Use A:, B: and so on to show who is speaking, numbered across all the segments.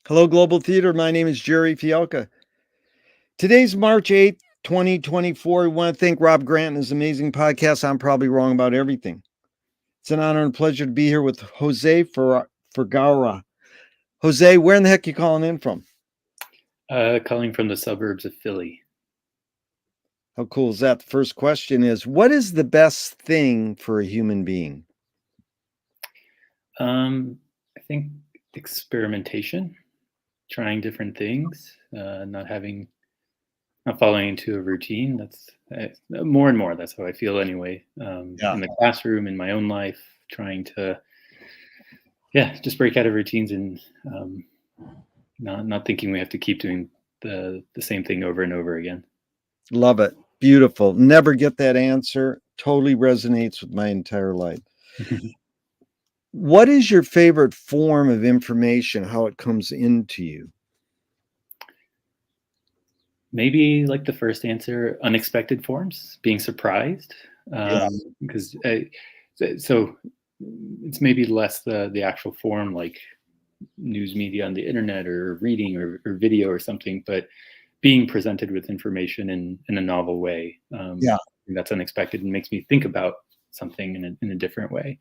A: Hello, Global Theater. My name is Jerry Fialka. Today's March 8th, 2024. We want to thank Rob Grant and his amazing podcast. I'm probably wrong about everything. It's an honor and pleasure to be here with José Vergara. Jose, where in the heck are you calling in from?
B: Calling from the suburbs of Philly.
A: How cool is that? The first question is, what is the best thing for a human being?
B: I think experimentation, trying different things, not following into a routine. That's more and more. That's how I feel anyway. In the classroom, in my own life, trying to, just break out of routines and not thinking we have to keep doing the same thing over and over again.
A: Love it. Beautiful. Never get that answer. Totally resonates with my entire life. What is your favorite form of information, how it comes into you?
B: Maybe like the first answer, unexpected forms, being surprised. Because so it's maybe less the actual form, like news media on the internet or reading or video or something, but being presented with information in a novel way. That's unexpected and makes me think about something in a different way.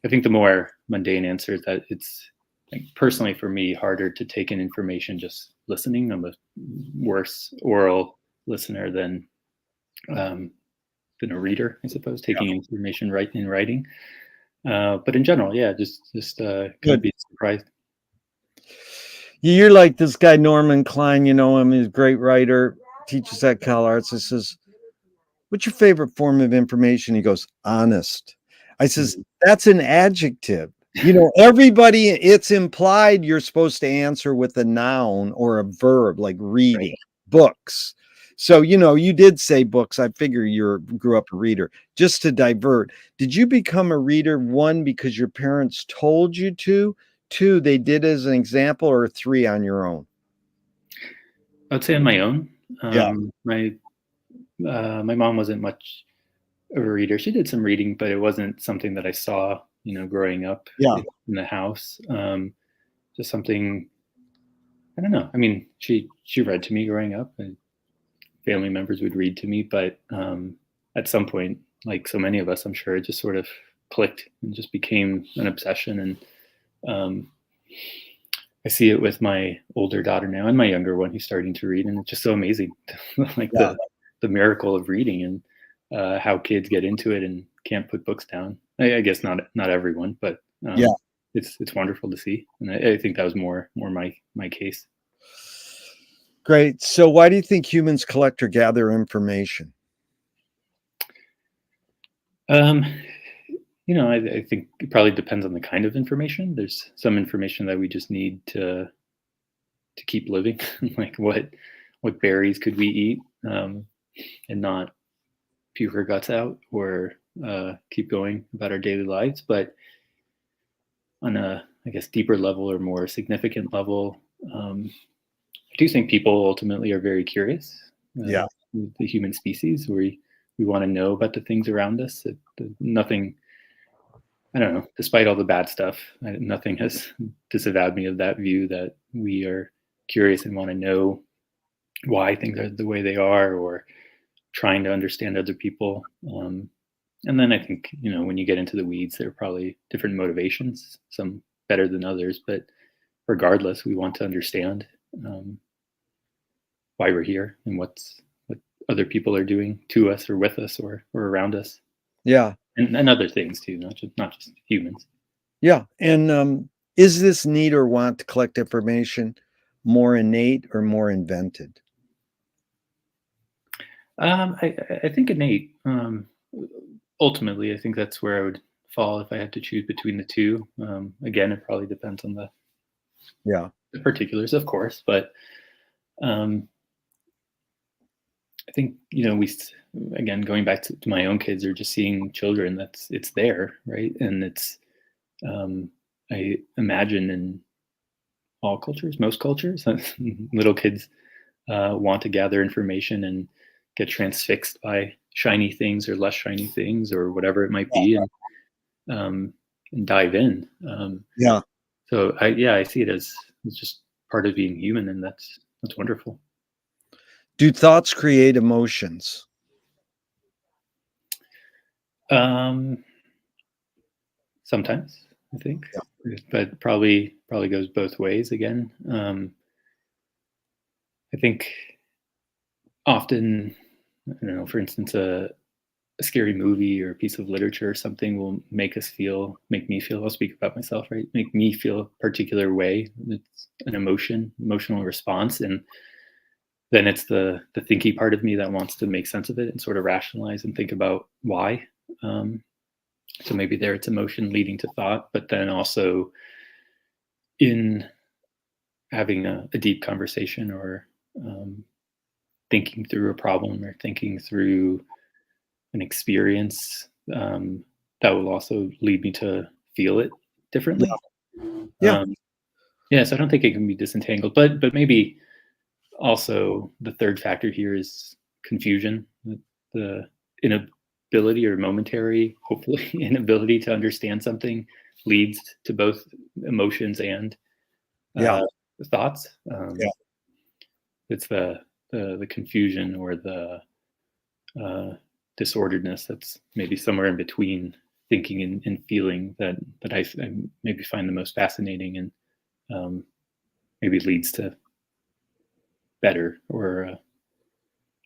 B: I think the more mundane answer is that it's, like, personally for me, harder to take in information just listening. I'm a worse oral listener than a reader, I suppose, taking information right in writing. But in general, just kind of be surprised.
A: You're like this guy, Norman Klein, you know him, he's a great writer, teaches at Cal Arts. I says, what's your favorite form of information? He goes, honest. I says, that's an adjective. You know, everybody, it's implied you're supposed to answer with a noun or a verb, like reading, books. So, you know, you did say books. I figure you grew up a reader. Just to divert, did you become a reader, one, because your parents told you to, two, they did as an example, or three, on your own?
B: I would say on my own. My mom wasn't much of a reader. She did some reading, but it wasn't something that I saw, growing up in the house. Just something, I don't know. I mean, she read to me growing up, and family members would read to me, but at some point, like so many of us, I'm sure, it just sort of clicked and just became an obsession. And I see it with my older daughter now and my younger one who's starting to read, and it's just so amazing, like the miracle of reading and how kids get into it and can't put books down. I guess not everyone, but it's wonderful to see, and I think that was more my case.
A: Great. So why do you think humans collect or gather information?
B: I think it probably depends on the kind of information. There's some information that we just need to keep living, like what berries could we eat, and not puke our guts out or keep going about our daily lives. But on a, I guess, deeper level or more significant level, I do think people ultimately are very curious. The human species, we want to know about the things around us. Nothing, I don't know, despite all the bad stuff, nothing has disavowed me of that view that we are curious and want to know why things are the way they are, or trying to understand other people. And then I think, when you get into the weeds, there are probably different motivations, some better than others, but regardless, we want to understand why we're here and what other people are doing to us or with us or around us.
A: Yeah.
B: And other things too, not just humans.
A: Yeah. And is this need or want to collect information more innate or more invented?
B: I think innate. Ultimately, I think that's where I would fall if I had to choose between the two. Again, it probably depends on the particulars, of course, but I think, we, again, going back to my own kids, or just seeing children, it's there, right? And it's, I imagine in all cultures, most cultures, little kids want to gather information and get transfixed by shiny things or less shiny things or whatever it might be, and dive in. So I see it as it's just part of being human, and that's wonderful.
A: Do thoughts create emotions?
B: Um, Sometimes I think,
A: Yeah.
B: but probably goes both ways again. I think often, I don't know, for instance, a scary movie or a piece of literature or something will make me feel, I'll speak about myself, right? Make me feel a particular way. It's an emotional response. And then it's the thinky part of me that wants to make sense of it and sort of rationalize and think about why. Um, so maybe there it's emotion leading to thought, but then also in having a deep conversation or um, thinking through a problem or thinking through an experience, that will also lead me to feel it
A: Yeah.
B: differently.
A: Yeah.
B: Yeah, so I don't think it can be disentangled, but maybe also the third factor here is confusion, the inability or momentary, hopefully, inability to understand something leads to both emotions and
A: Yeah.
B: uh, thoughts.
A: Yeah.
B: It's the confusion or the uh, disorderedness that's maybe somewhere in between thinking and feeling that I maybe find the most fascinating and maybe leads to better or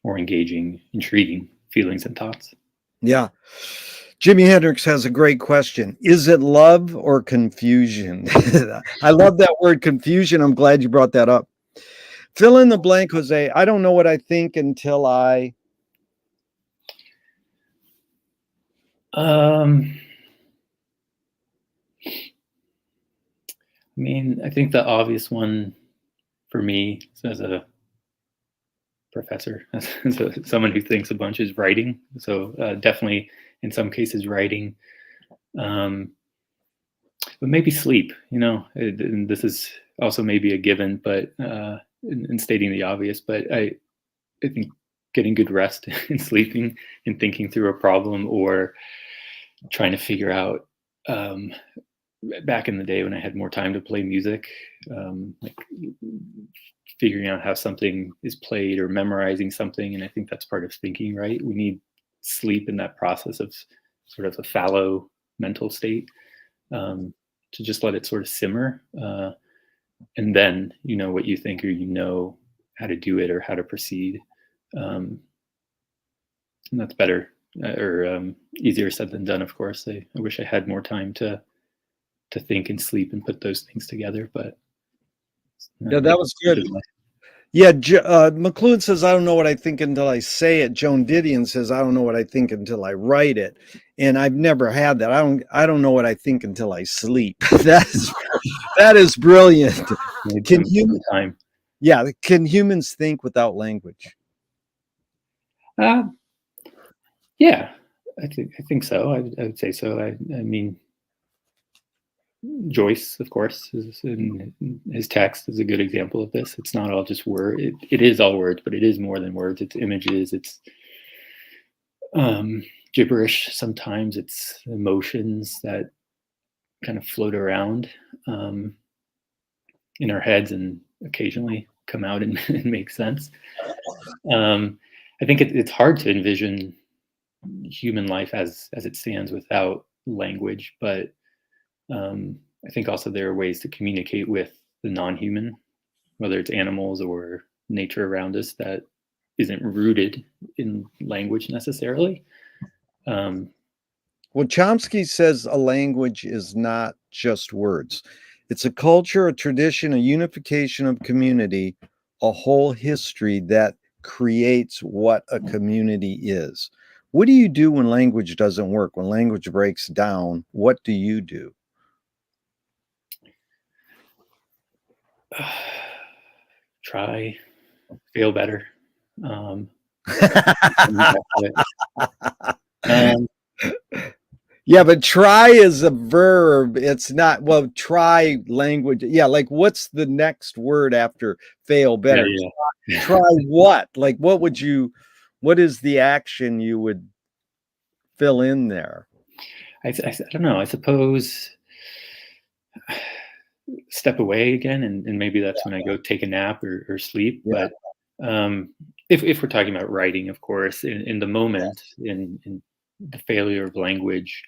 B: more engaging, intriguing feelings and thoughts.
A: Yeah. Jimi Hendrix has a great question. Is it love or confusion? I love that word confusion. I'm glad you brought that up. Fill in the blank, Jose. I don't know what I think until I.
B: Um, I mean, I think the obvious one for me as a professor, as someone who thinks a bunch, is writing. So definitely, in some cases, writing. Um, but maybe sleep. And this is also maybe a given, but in stating the obvious. But I think getting good rest and sleeping and thinking through a problem or trying to figure out. Back in the day when I had more time to play music, like figuring out how something is played or memorizing something, and I think that's part of thinking, right? We need sleep in that process of sort of a fallow mental state, to just let it sort of simmer, and then you know what you think, or you know how to do it or how to proceed, and that's better, or easier said than done, of course. I wish I had more time to think and sleep and put those things together, but
A: Yeah, that was good. Yeah, McLuhan says, I don't know what I think until I say it. Joan Didion says, I don't know what I think until I write it. And I've never had that. I don't know what I think until I sleep. That is brilliant. Can you
B: time?
A: Yeah, can humans think without language?
B: Uh, yeah, I think so. I would say so. I mean, Joyce, of course, in his text is a good example of this. It's not all just word. It is all words, but it is more than words. It's images. It's um, gibberish. Sometimes it's emotions that kind of float around um, in our heads and occasionally come out and, and make sense. I think it's hard to envision human life as it stands without language, but I think also there are ways to communicate with the non-human, whether it's animals or nature around us, that isn't rooted in language necessarily. Um,
A: Well, Chomsky says a language is not just words. It's a culture, a tradition, a unification of community, a whole history that creates what a community is. What do you do when language doesn't work? When language breaks down, what do you do?
B: Try, feel better. Um, um,
A: Yeah, but try is a verb. It's not, well, try language. Yeah, like what's the next word after fail better?
B: yeah.
A: Try what? Like what is the action you would fill in there?
B: I don't know. I suppose step away again, and maybe that's when I go take a nap or sleep.
A: Yeah.
B: But if we're talking about writing, of course, in the moment, in the failure of language,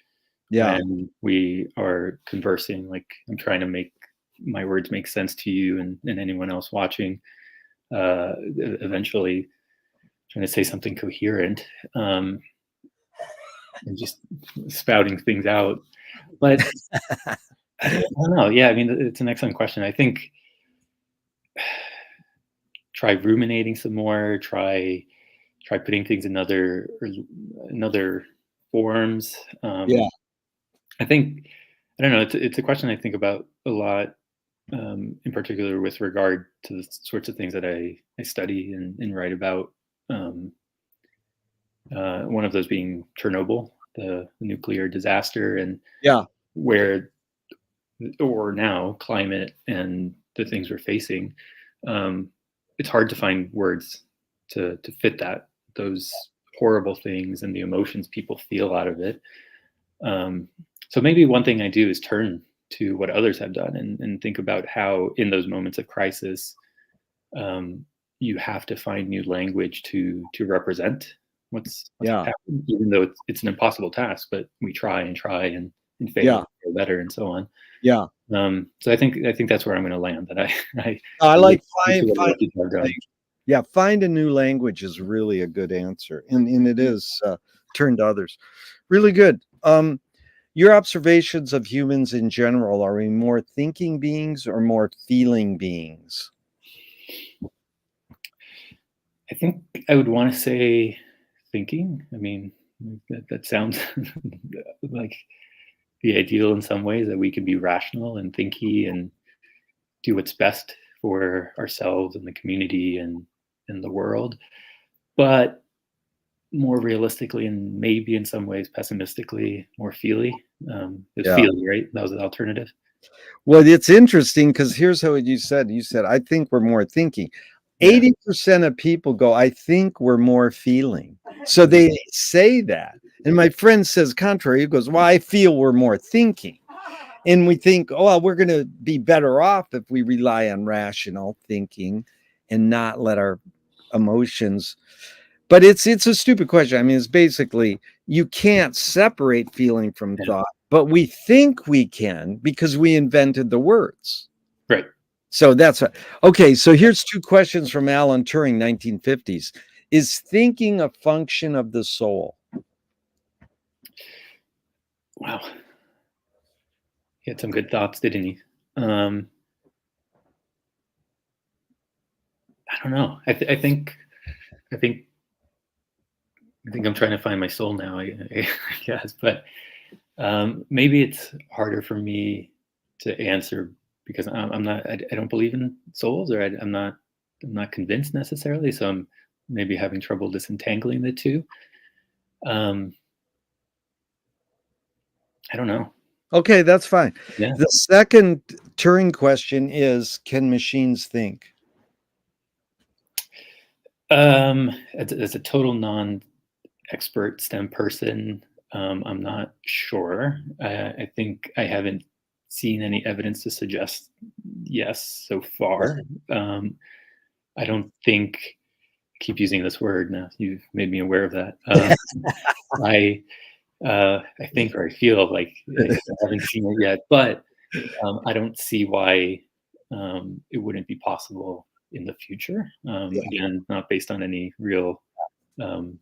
A: Yeah.
B: when we are conversing, like I'm trying to make my words make sense to you and anyone else watching, eventually trying to say something coherent, and just spouting things out. But I don't know. Yeah, I mean, it's an excellent question. I think try ruminating some more. Try putting things in other forms.
A: Yeah.
B: I think I don't know. It's a question I think about a lot, in particular with regard to the sorts of things that I study and write about. Um, one of those being Chernobyl, the nuclear disaster, and
A: Yeah.
B: where or now climate and the things we're facing. Um, it's hard to find words to fit those horrible things and the emotions people feel out of it. Um, so maybe one thing I do is turn to what others have done and think about how in those moments of crisis, um, you have to find new language to represent what's
A: Yeah.
B: happened, even though it's an impossible task. But we try and fail
A: Yeah.
B: and feel better and so on.
A: Yeah.
B: So I think that's where I'm going to land. That I
A: I
B: look
A: like
B: to
A: find
B: what
A: find
B: other people have done.
A: like yeah, find a new language is really a good answer. And it is turn to others. Really good. Your observations of humans in general, are we more thinking beings or more feeling beings?
B: I think I would want to say thinking. I mean, that sounds like the ideal in some ways, that we can be rational and thinky and do what's best for ourselves and the community and the world. But more realistically, and maybe in some ways pessimistically, more feely. It's
A: Yeah.
B: feely, right? That was the alternative.
A: Well, it's interesting because here's how you said, I think we're more thinking.
B: Yeah.
A: 80% of people go, I think we're more feeling. So they say that. And my friend says contrary. He goes, well, I feel we're more thinking. And we think, oh, well, we're going to be better off if we rely on rational thinking and not let our emotions. But it's a stupid question. I mean, it's basically you can't separate feeling from
B: Yeah.
A: thought, but we think we can because we invented the words.
B: Right.
A: So that's okay. So here's two questions from Alan Turing, 1950s. Is thinking a function of the soul?
B: Wow. He had some good thoughts, didn't he? Um, I don't know. I think I'm trying to find my soul now. I guess, but maybe it's harder for me to answer because I'm not. I don't believe in souls, or I'm not convinced necessarily. So I'm maybe having trouble disentangling the two. Um, I don't know.
A: Okay, that's fine.
B: Yeah.
A: The second Turing question is, can machines think?
B: As a total non-expert STEM person, I'm not sure. I think I haven't seen any evidence to suggest yes so far. I don't think. Keep using this word now. You've made me aware of that. I I think or I feel like I haven't seen it yet, but I don't see why it wouldn't be possible in the future.
A: Yeah.
B: Again, not based on any real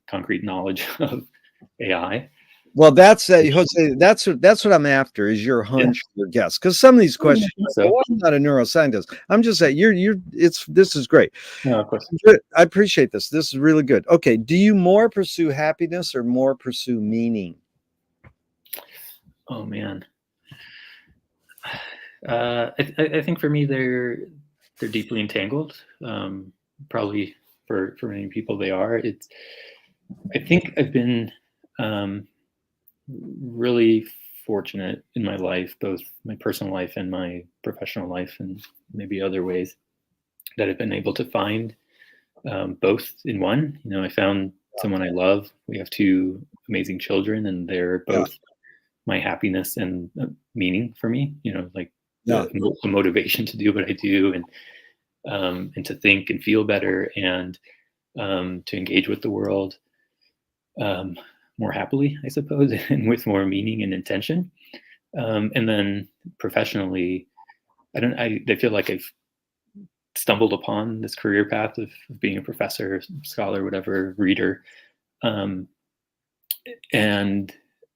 B: concrete knowledge of AI.
A: Well, that's Jose. That's what I'm after. Is your
B: Yeah,
A: hunch, your guess? Because some of these
B: I
A: questions,
B: think
A: like,
B: so.
A: oh, I'm not a neuroscientist. I'm just saying you're. It's this is great.
B: No, of course.
A: I appreciate this. This is really good. Okay, do you more pursue happiness or more pursue meaning?
B: Oh man, I think for me they're deeply entangled. Probably for many people they are. I think I've been um, really fortunate in my life, both my personal life and my professional life, and maybe other ways that I've been able to find both in one. You know, I found someone I love. We have two amazing children, and they're
A: Yeah,
B: both my happiness and meaning for me. You know, like
A: Yeah.
B: the motivation to do what I do, and to think and feel better, and to engage with the world more happily, I suppose, and with more meaning and intention. And then professionally, I feel like I've stumbled upon this career path of being a professor, scholar, whatever, reader. Um, and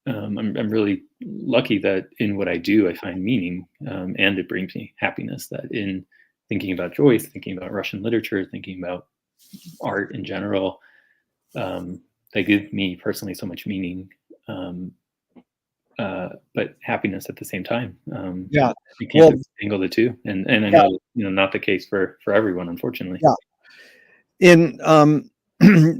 B: I'm really lucky that in what I do, I find meaning, and it brings me happiness. That in thinking about Joyce, thinking about Russian literature, thinking about art in general, they give me personally so much meaning, but happiness at the same time.
A: Yeah.
B: You can't
A: Well,
B: distinguish the two, and I
A: yeah,
B: know not the case for everyone, unfortunately.
A: yeah. In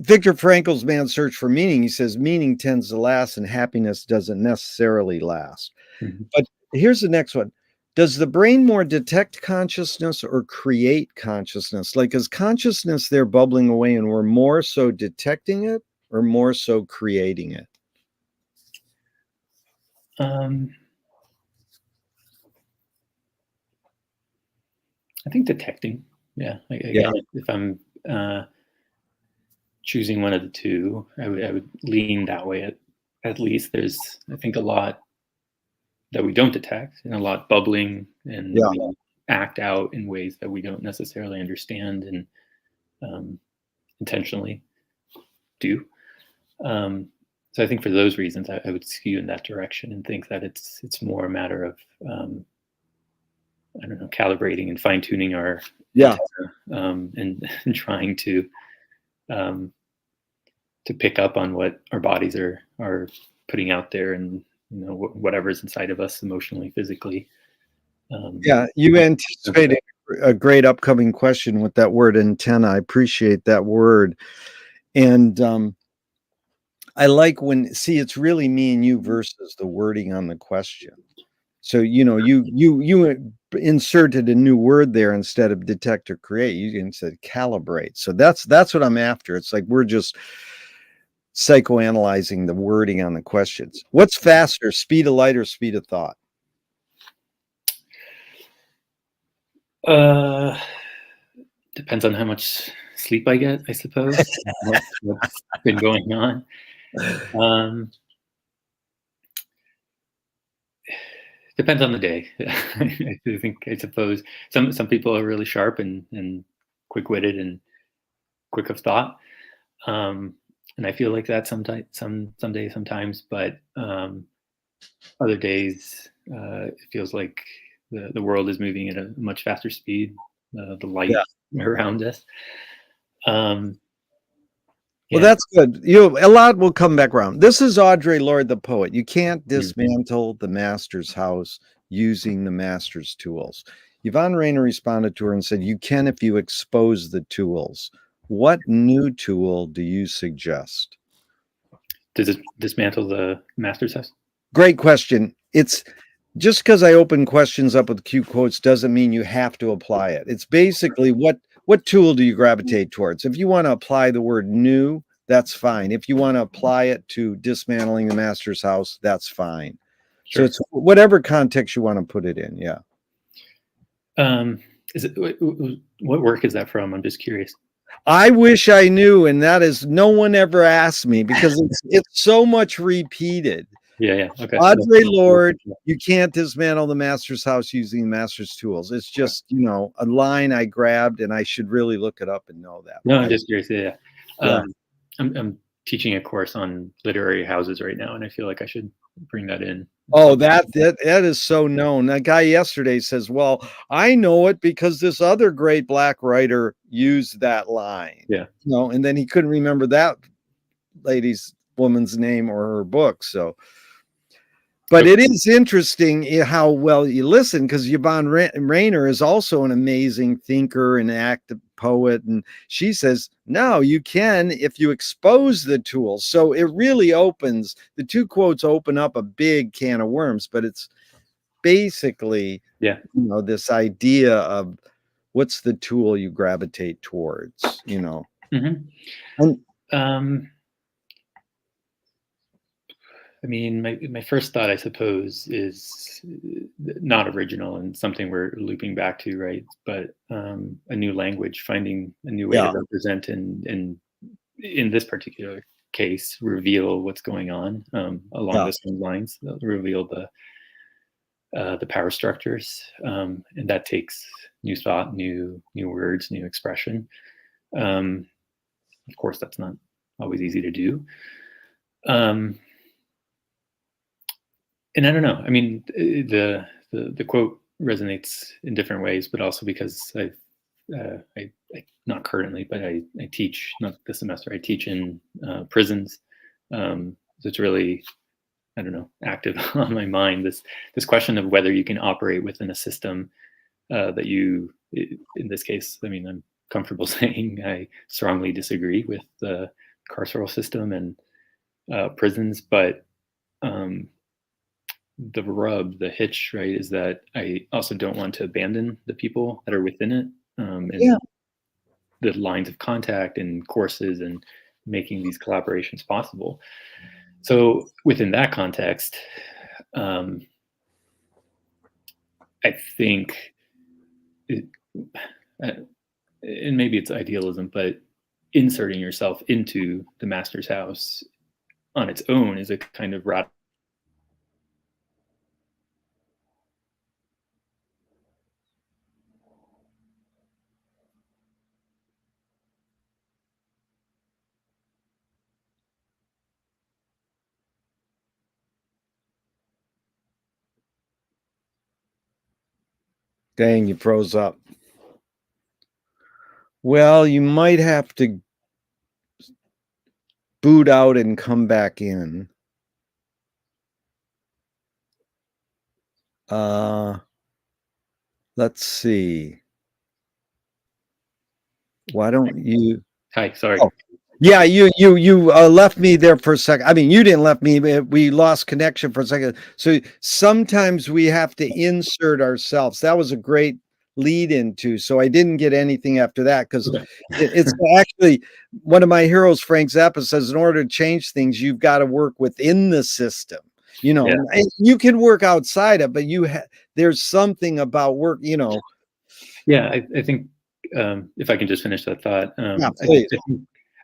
A: Viktor Frankl's Man's Search for Meaning, he says meaning tends to last and happiness doesn't necessarily last.
B: Mhm.
A: But here's the next one. Does the brain more detect consciousness or create consciousness? Like, is consciousness there bubbling away and we're more so detecting it or more so creating it?
B: Um, I think detecting. Yeah.
A: Yeah.
B: Again, if I'm choosing one of the two, I would lean that way. At least there's, I think, a lot that we don't detect, and a lot bubbling, and
A: Yeah.
B: we act out in ways that we don't necessarily understand and intentionally do. So I think for those reasons, I would skew in that direction and think that it's more a matter of I don't know, calibrating and fine tuning our
A: Yeah.
B: antenna, and trying um, to pick up on what our bodies are putting out there, and whatever's inside of us emotionally, physically.
A: Yeah. You
B: I-
A: anticipated a great upcoming question with that word antenna. I appreciate that word. And I like when, see, it's really me and you versus the wording on the question. So, you inserted a new word there instead of detect or create. You said calibrate. So that's what I'm after. It's like we're just psychoanalyzing the wording on the questions. What's faster, speed of light or speed of thought?
B: uh, Depends on how much sleep I get, I suppose. What's been going on? Um, Depends on the day. I suppose some people are really sharp and quick witted and quick of thought. And I feel like that sometimes, some days, sometimes, but other days, it feels like the world is moving at a much faster speed. The light
A: Yeah.
B: around us. Um,
A: Well,
B: yeah.
A: that's good. A lot will come back around. This is Audre Lorde, the poet. You can't
B: Mm.
A: dismantle the master's house using the master's tools. Yvonne Rainer responded to her and said, you can if you expose the tools. What new tool do you suggest?
B: Does it dismantle the master's house?
A: Great question. It's just because I open questions up with cute quotes doesn't mean you have to apply it. It's basically what tool do you gravitate towards? If you want to apply the word new, that's fine. If you want to apply it to dismantling the master's house, that's fine. So
B: Sure.
A: it's whatever context you want to put it in. Yeah.
B: Is it what work is that from? I'm just curious.
A: I wish I knew, and that is no one ever asked me because it's so much repeated.
B: Yeah, yeah. Okay.
A: Audre Lorde, you can't dismantle the master's house using the master's tools. It's just, a line I grabbed and I should really look it up and know that.
B: No, I'm just curious. Yeah, yeah.
A: Yeah.
B: I'm teaching a course on literary houses right now, and I feel like I should bring that in.
A: Oh, that is so known. That guy yesterday says, well, I know it because this other great Black writer used that line.
B: Yeah.
A: And then he couldn't remember that woman's name or her book. So, but
B: Okay.
A: it is interesting how well you listen, because Yvonne Rainer is also an amazing thinker and active poet. And she says, no, you can if you expose the tools. So it really opens, the two quotes open up a big can of worms, but it's basically,
B: Yeah.
A: this idea of what's the tool you gravitate towards,
B: Mm-hmm.
A: And
B: Um, I mean, my first thought, I suppose, is not original and something we're looping back to, right? But a new language, finding a new way to
A: Yeah.
B: represent and in this particular case, reveal what's going on along
A: Yeah.
B: the same lines, reveal the power structures, and that takes new thought, new words, new expression. Of course, that's not always easy to do. And I don't know. I mean, the quote resonates in different ways, but also because I not currently, but I teach, not this semester. I teach in prisons, so it's really, I don't know, active on my mind. This question of whether you can operate within a system that you, in this case, I mean, I'm comfortable saying I strongly disagree with the carceral system and prisons, but the rub, the hitch, right, is that I also don't want to abandon the people that are within it,
A: Yeah.
B: and the lines of contact and courses and making these collaborations possible. So within that context, I think, it, and maybe it's idealism, but inserting yourself into the master's house on its own is a kind of radical.
A: Dang, you froze up. Well, you might have to boot out and come back in. Let's see. Why don't you?
B: Hi, sorry.
A: Oh, yeah, you left me there for a second. I mean, you didn't left me. We lost connection for a second. So sometimes we have to insert ourselves. That was a great lead into. So I didn't get anything after that because
B: Okay.
A: it's actually one of my heroes, Frank Zappa, says in order to change things, you've got to work within the system. You know,
B: Yeah.
A: and you can work outside it, but there's something about work. You know.
B: Yeah, I think if I can just finish that thought,
A: Yeah, please.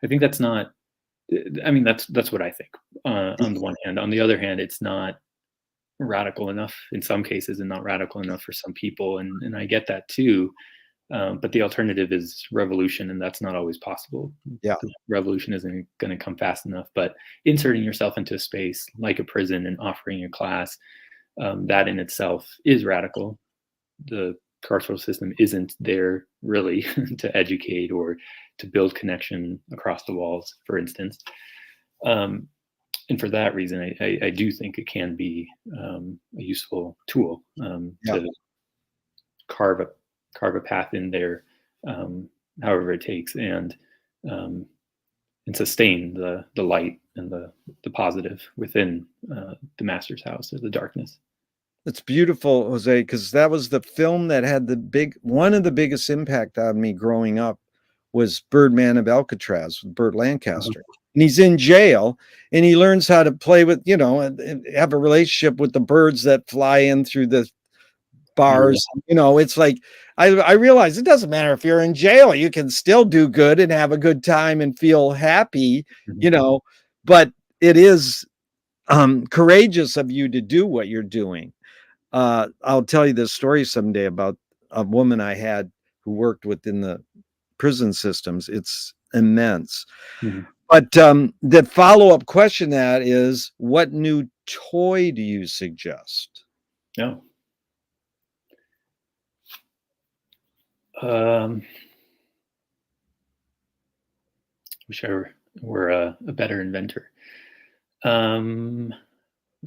B: I think that's not. I mean, that's what I think. On the one hand, on the other hand, it's not radical enough in some cases, and not radical enough for some people, and I get that too. But the alternative is revolution, and that's not always possible.
A: Yeah.
B: The revolution isn't going to come fast enough. But inserting yourself into a space like a prison and offering a class, that in itself is radical. The carceral system isn't there really to educate or to build connection across the walls, for instance. And for that reason, I do think it can be a useful tool to carve a path in there, however it takes, and sustain the light and the positive within the master's house or the darkness.
A: It's beautiful, Jose, because that was the film that had one of the biggest impact on me growing up was Birdman of Alcatraz with Burt Lancaster. And he's in jail and he learns how to play with, and have a relationship with the birds that fly in through the bars. Yeah. It's like, I realize it doesn't matter if you're in jail, you can still do good and have a good time and feel happy, but it is courageous of you to do what you're doing. I'll tell you this story someday about a woman I had who worked within the prison systems. It's immense.
B: Mm-hmm.
A: But the follow-up question that is, what new toy do you suggest?
B: No. Wish I were a better inventor.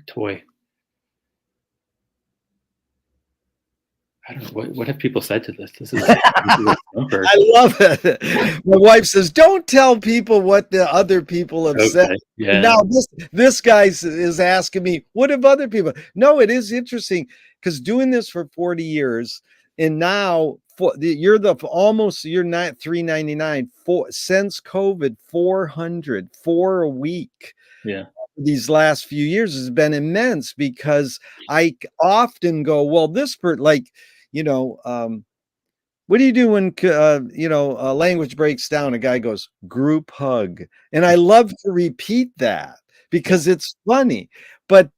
B: Toy. I don't know. What have people said to this? This is I
A: love it. My wife says, don't tell people what the other people have said.
B: Yeah.
A: Now this guy is asking me, what have other people? No, it is interesting because doing this for 40 years and now you're not 399 since COVID, 400 for a week.
B: Yeah.
A: these last few years has been immense because often go, well, like, you know, what do you do when language breaks down? A guy goes, group hug. And I love to repeat that
B: Yeah.
A: because it's funny. But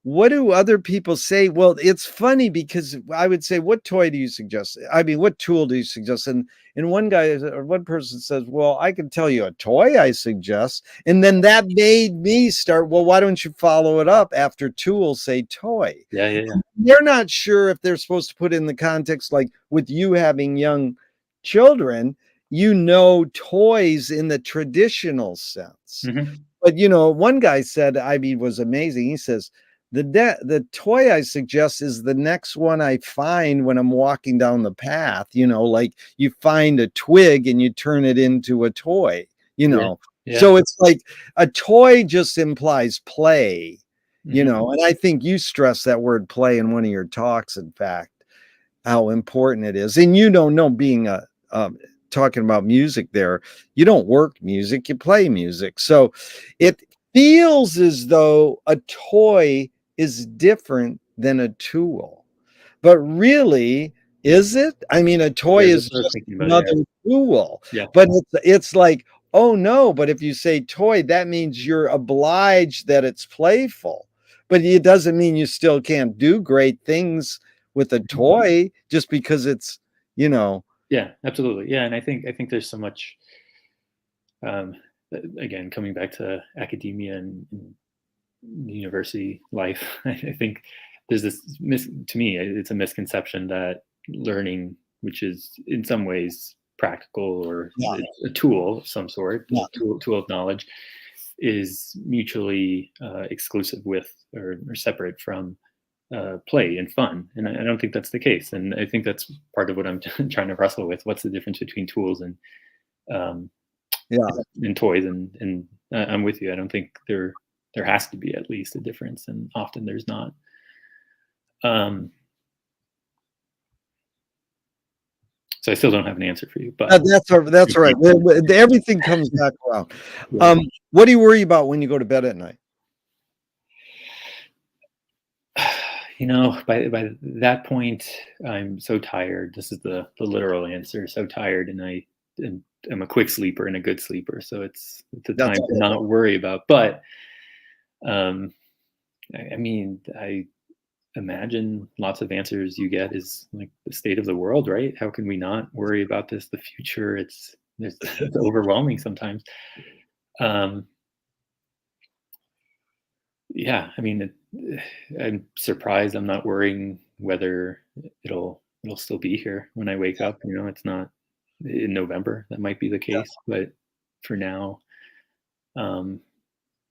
A: what do other people say? Well, it's funny because I would say, what toy do you suggest? I mean, what tool do you suggest? And one guy or one person says, well, I can tell you a toy I suggest. And then that made me start, well, why don't you follow it up after tool, say toy?
B: Yeah. Yeah. Yeah.
A: They're not sure if they're supposed to put in the context, like with you having young children, toys in the traditional sense.
B: Hmm.
A: But one guy said, I mean, was amazing. He says, the toy I suggest is the next one I find when I'm walking down the path, like you find a twig and you turn it into a toy,
B: Yeah. Yeah.
A: So it's like a toy just implies play,
B: Hmm.
A: and I think you stress that word play in one of your talks, in fact, how important it is. And being talking about music there, you don't work music, you play music. So it feels as though a toy is different than a tool. But really, is it? I mean, a toy
B: Yeah.
A: is
B: That's what I was
A: just
B: thinking about. Yeah.
A: another tool.
B: Yeah.
A: But it's like, oh no, but if you say toy, that means you're obliged that it's playful. But it doesn't mean you still can't do great things with a toy just because it's, you know,
B: Yeah. Absolutely. Yeah. And I think there's so much. Um, Again, coming back to academia and university life, I think there's to me, it's a misconception that learning, which is in some ways practical or
A: yeah,
B: a tool of some sort,
A: yeah.
B: tool of knowledge, is mutually exclusive with or separate from play and fun. And I don't think that's the case. And I think that's part of what I'm trying to wrestle with. What's the difference between tools um,
A: Yeah.
B: and toys? And I'm with you. I don't think there has to be at least a difference, and often there's not. Um, so I still don't have an answer for you, but
A: That's all right. Everything comes back around.
B: yeah.
A: What do you worry about when you go to bed at night?
B: By that point, I'm so tired. This is the literal answer. So tired, and I'm a quick sleeper and a good sleeper, so it's a time
A: That's
B: to not worry about. But um, I mean, I imagine lots of answers you get is like the state of the world, right? How can we not worry about this? The future, it's overwhelming sometimes. Um, yeah, I mean, I'm surprised I'm not worrying whether it'll still be here when I wake up. It's not in November. That might be the case, but for now, um,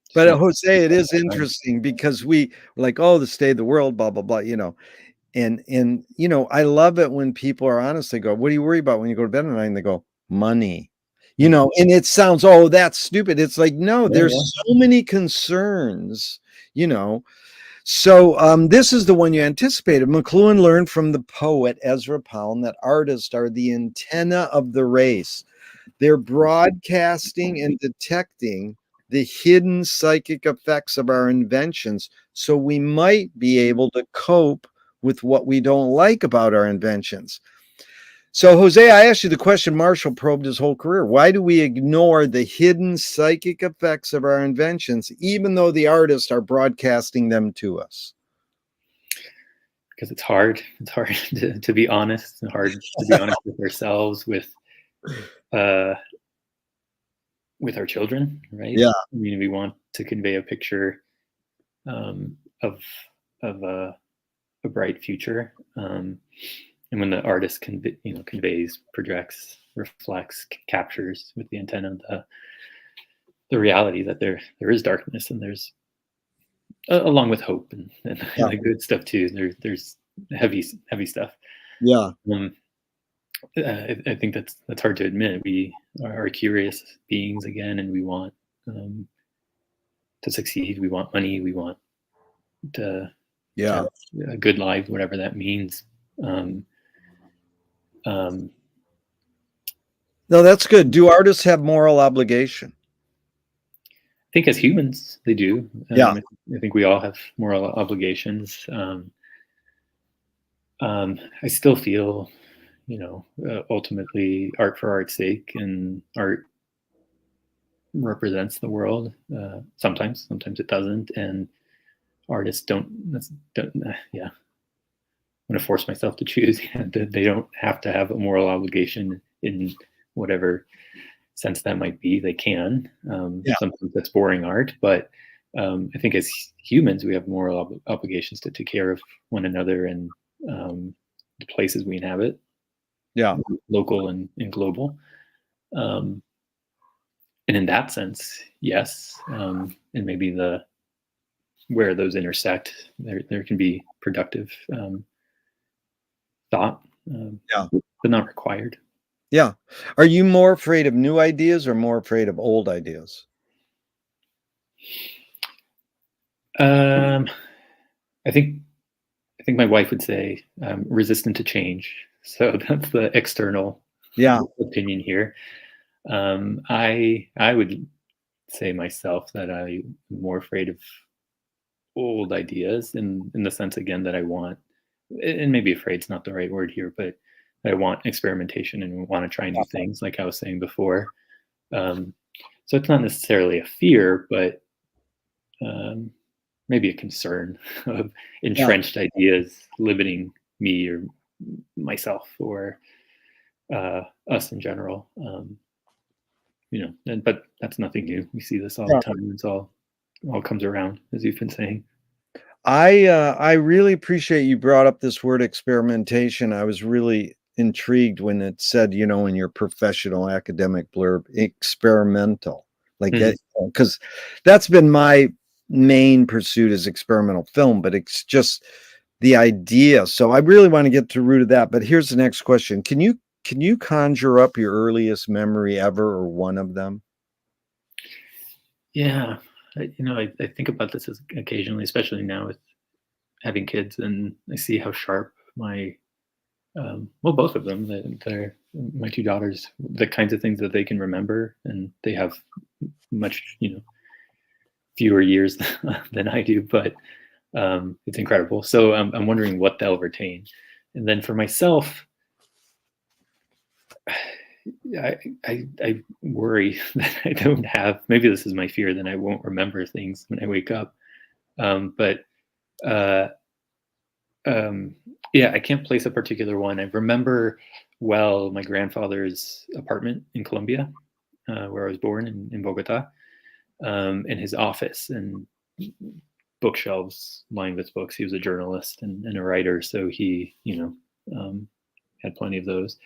B: just
A: But
B: want
A: Jose, it is
B: to.
A: interesting because we're like, oh, the state of the world, blah, blah, blah, And I love it when people are honest. They go, what do you worry about when you go to bed at night? And they go, money. And it sounds, oh, that's stupid. It's like, no,
B: Yeah,
A: there's
B: yeah.
A: so many concerns, you know. So this is the one you anticipated. McLuhan learned from the poet Ezra Pound that artists are the antenna of the race. They're broadcasting and detecting the hidden psychic effects of our inventions, so we might be able to cope with what we don't like about our inventions. So, Jose, I asked you the question Marshall probed his whole career. Why do we ignore the hidden psychic effects of our inventions, even though the artists are broadcasting them to us?
B: Because it's hard. It's hard to be honest. It's hard to be honest with ourselves, uh, with our children, right?
A: Yeah,
B: I mean, we want to convey a picture um, of a bright future, and when the artist conveys, projects, reflects, captures with the antenna the reality that there is darkness, and there's along with hope and
A: yeah,
B: the good stuff too. There's heavy stuff.
A: yeah.
B: Um, I think that's hard to admit. We are curious beings again, and we want to succeed. We want money. We want to
A: Yeah.
B: have a good life, whatever that means. Um, um,
A: No, that's good. Do artists have moral obligation?
B: think as humans, they do.
A: Yeah.
B: I think we all have moral obligations. I still feel, ultimately art for art's sake, and art represents the world. Sometimes it doesn't, and artists don't. Yeah, I'm gonna force myself to choose. They don't have to have a moral obligation in whatever sense that might be. They can.
A: Yeah.
B: Sometimes that's boring art, but I think as humans, we have moral obligations to take care of one another and the places we inhabit,
A: Yeah.
B: local and global. Um, and in that sense, yes. And maybe where those intersect, there can be productive thought,
A: Yeah.
B: but not required.
A: Yeah. Are you more afraid of new ideas or more afraid of old ideas?
B: Um, I think my wife would say resistant to change. So that's the external
A: Yeah.
B: opinion here. I would say myself that I'm more afraid of old ideas in the sense again that I want, and maybe afraid's not the right word here, but I want experimentation and want to try new things, like I was saying before. Um, so it's not necessarily a fear, but um, maybe a concern of
A: Yeah.
B: entrenched ideas limiting me or myself or us in general. But that's nothing new. We see this all the
A: Yeah.
B: time. It's all comes around, as you've been saying.
A: I really appreciate you brought up this word experimentation. I was really intrigued when it said, in your professional academic blurb, experimental. Like
B: Mhm.
A: that, because that's been my main pursuit is experimental film, but it's just the idea. So I really want to get to the root of that. But here's the next question. Can you conjure up your earliest memory ever or one of them?
B: Yeah, I think about this occasionally, especially now with having kids, and I see how sharp my both of them, they're my two daughters, the kinds of things that they can remember, and they have much fewer years than I do, but it's incredible. So I'm wondering what they'll retain, and then for myself, I worry that I don't have. Maybe this is my fear. Then I won't remember things when I wake up. But uh, yeah, I can't place a particular one. I remember well my grandfather's apartment in Colombia, where I was born in Bogota, and his office and bookshelves lined with books. He was a journalist and a writer, so he had plenty of those.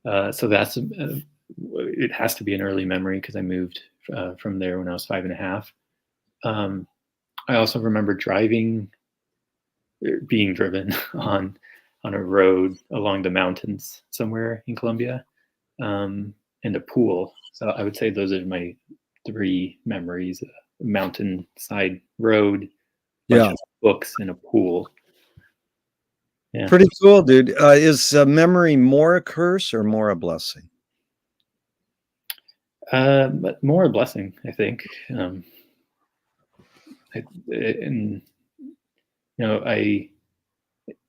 B: So that's it has to be an early memory because I moved from there when I was 5.5. I also remember being driven on a road along the mountains somewhere in Colombia, and a pool. So I would say those are my three memories: a mountainside road, bunch
A: Yeah.
B: of books, and a pool. Yeah,
A: Pretty cool, dude. Is memory more a curse or more a blessing?
B: but more a blessing, I think. And I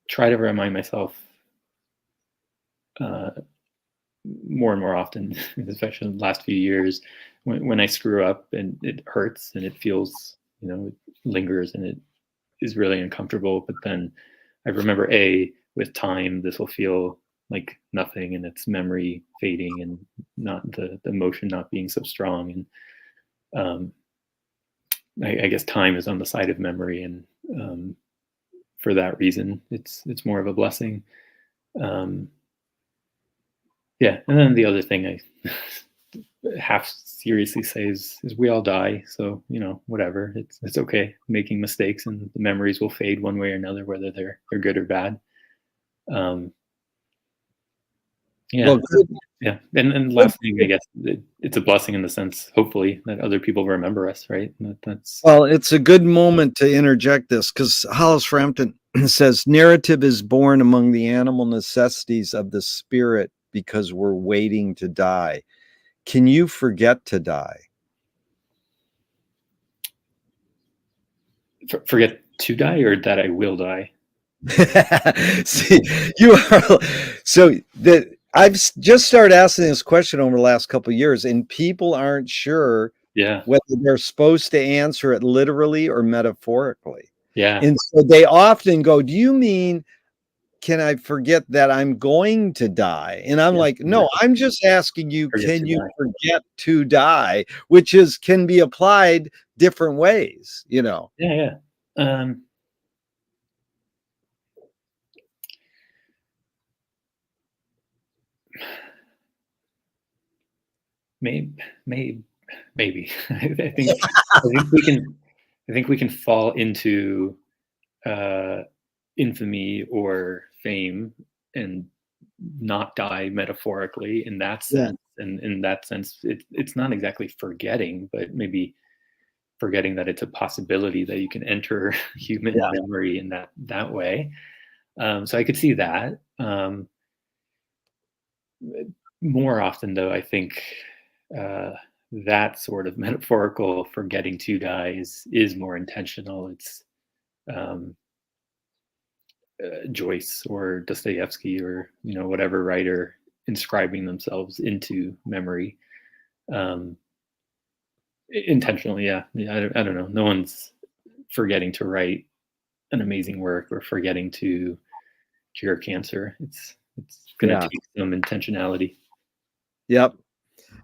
B: try to remind myself uh, more and more often, especially in the last few years, when I screw up and it hurts and it feels, it lingers and it is really uncomfortable. But then I remember, with time, this will feel like nothing, and it's memory fading and not the emotion not being so strong. And I guess time is on the side of memory, and for that reason, it's more of a blessing. Um, yeah, and then the other thing I half seriously say is we all die, so whatever, it's okay making mistakes, and the memories will fade one way or another, whether they're good or bad. Um,
A: Well,
B: yeah,
A: good.
B: yeah, and last thing, I guess it's a blessing in the sense, hopefully, that other people remember us, right? That's
A: Well, it's a good moment to interject this because Hollis Frampton says narrative is born among the animal necessities of the spirit because we're waiting to die. Can you forget to die?
B: Forget to die, or that I will die?
A: See, you are so that just started asking this question over the last couple of years, and people aren't sure
B: Yeah.
A: whether they're supposed to answer it literally or metaphorically.
B: Yeah.
A: And so they often go, "Do you mean can I forget that I'm going to die?" And I'm
B: Yeah.
A: like, "No, I'm just asking you,
B: Forget
A: can
B: to
A: you
B: die.
A: forget to die?" Which is can be applied different ways, you know.
B: Yeah. Yeah. Maybe, maybe. I think we can fall into uh, infamy or fame and not die metaphorically in that
A: Yeah.
B: sense. And in that sense, it's not exactly forgetting, but maybe forgetting that it's a possibility that you can enter human
A: Yeah.
B: memory in that way. So I could see that. More often, though, I think uh, that sort of metaphorical forgetting to die is more intentional. It's um, Joyce or Dostoevsky or whatever writer inscribing themselves into memory intentionally. Yeah, I don't know. No one's forgetting to write an amazing work or forgetting to cure cancer. It's going to
A: Yeah.
B: take some intentionality.
A: Yep.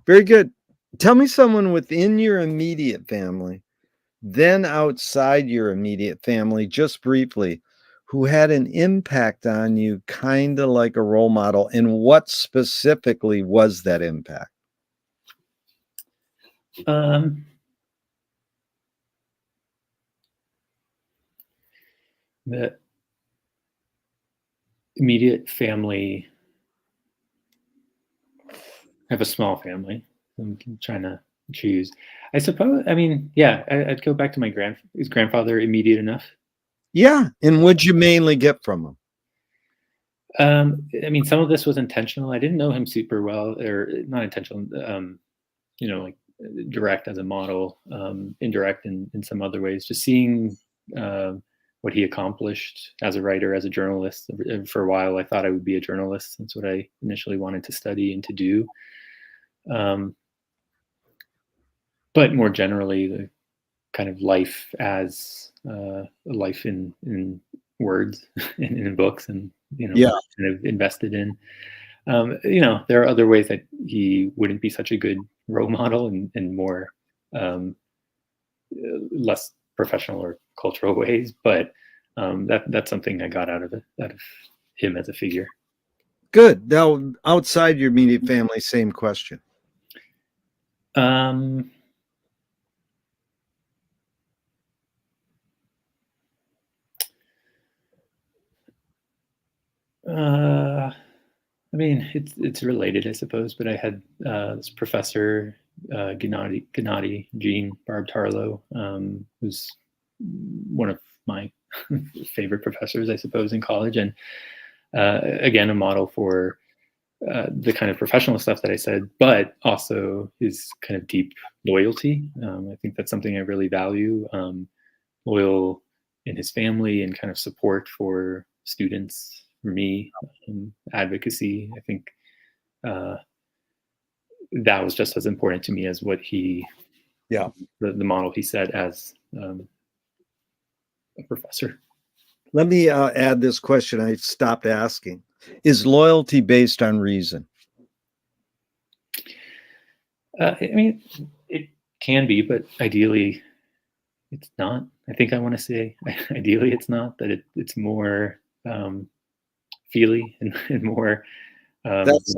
A: Very good. Tell me someone within your immediate family, then outside your immediate family, just briefly, who had an impact on you, kind of like a role model, and what specifically was that impact?
B: Um, the immediate family. I have a small family. I'm trying to choose. I suppose. I mean, yeah, I'd go back to my Is grandfather immediate enough?
A: Yeah. And what'd you mainly get from them?
B: I mean, some of this was intentional. I didn't know him super well, or not intentional. Like direct as a model, indirect in some other ways. Just seeing what he accomplished as a writer, as a journalist. For a while, I thought I would be a journalist. That's what I initially wanted to study and to do. But more generally, the kind of life as life in words and in books, and
A: Yeah.
B: kind of invested in. There are other ways that he wouldn't be such a good role model, and more less professional or cultural ways, but that's something I got out of him as a figure.
A: Good. Now, outside your immediate family, same question.
B: Um, I mean, it's related, I suppose, but I had this professor, Gennady Jean Barb-Tarlow, who's one of my favorite professors, I suppose, in college, and again, a model for the kind of professional stuff that I said, but also his kind of deep loyalty. I think that's something I really value. Loyal in his family and kind of support for students. For me, advocacy. I think that was just as important to me as what he,
A: Yeah.
B: the model he set as a professor.
A: Let me add this question I stopped asking. Is loyalty based on reason?
B: I mean, it can be, but ideally, it's not. I think I want to say ideally it's not. That it's more feely and more
A: That's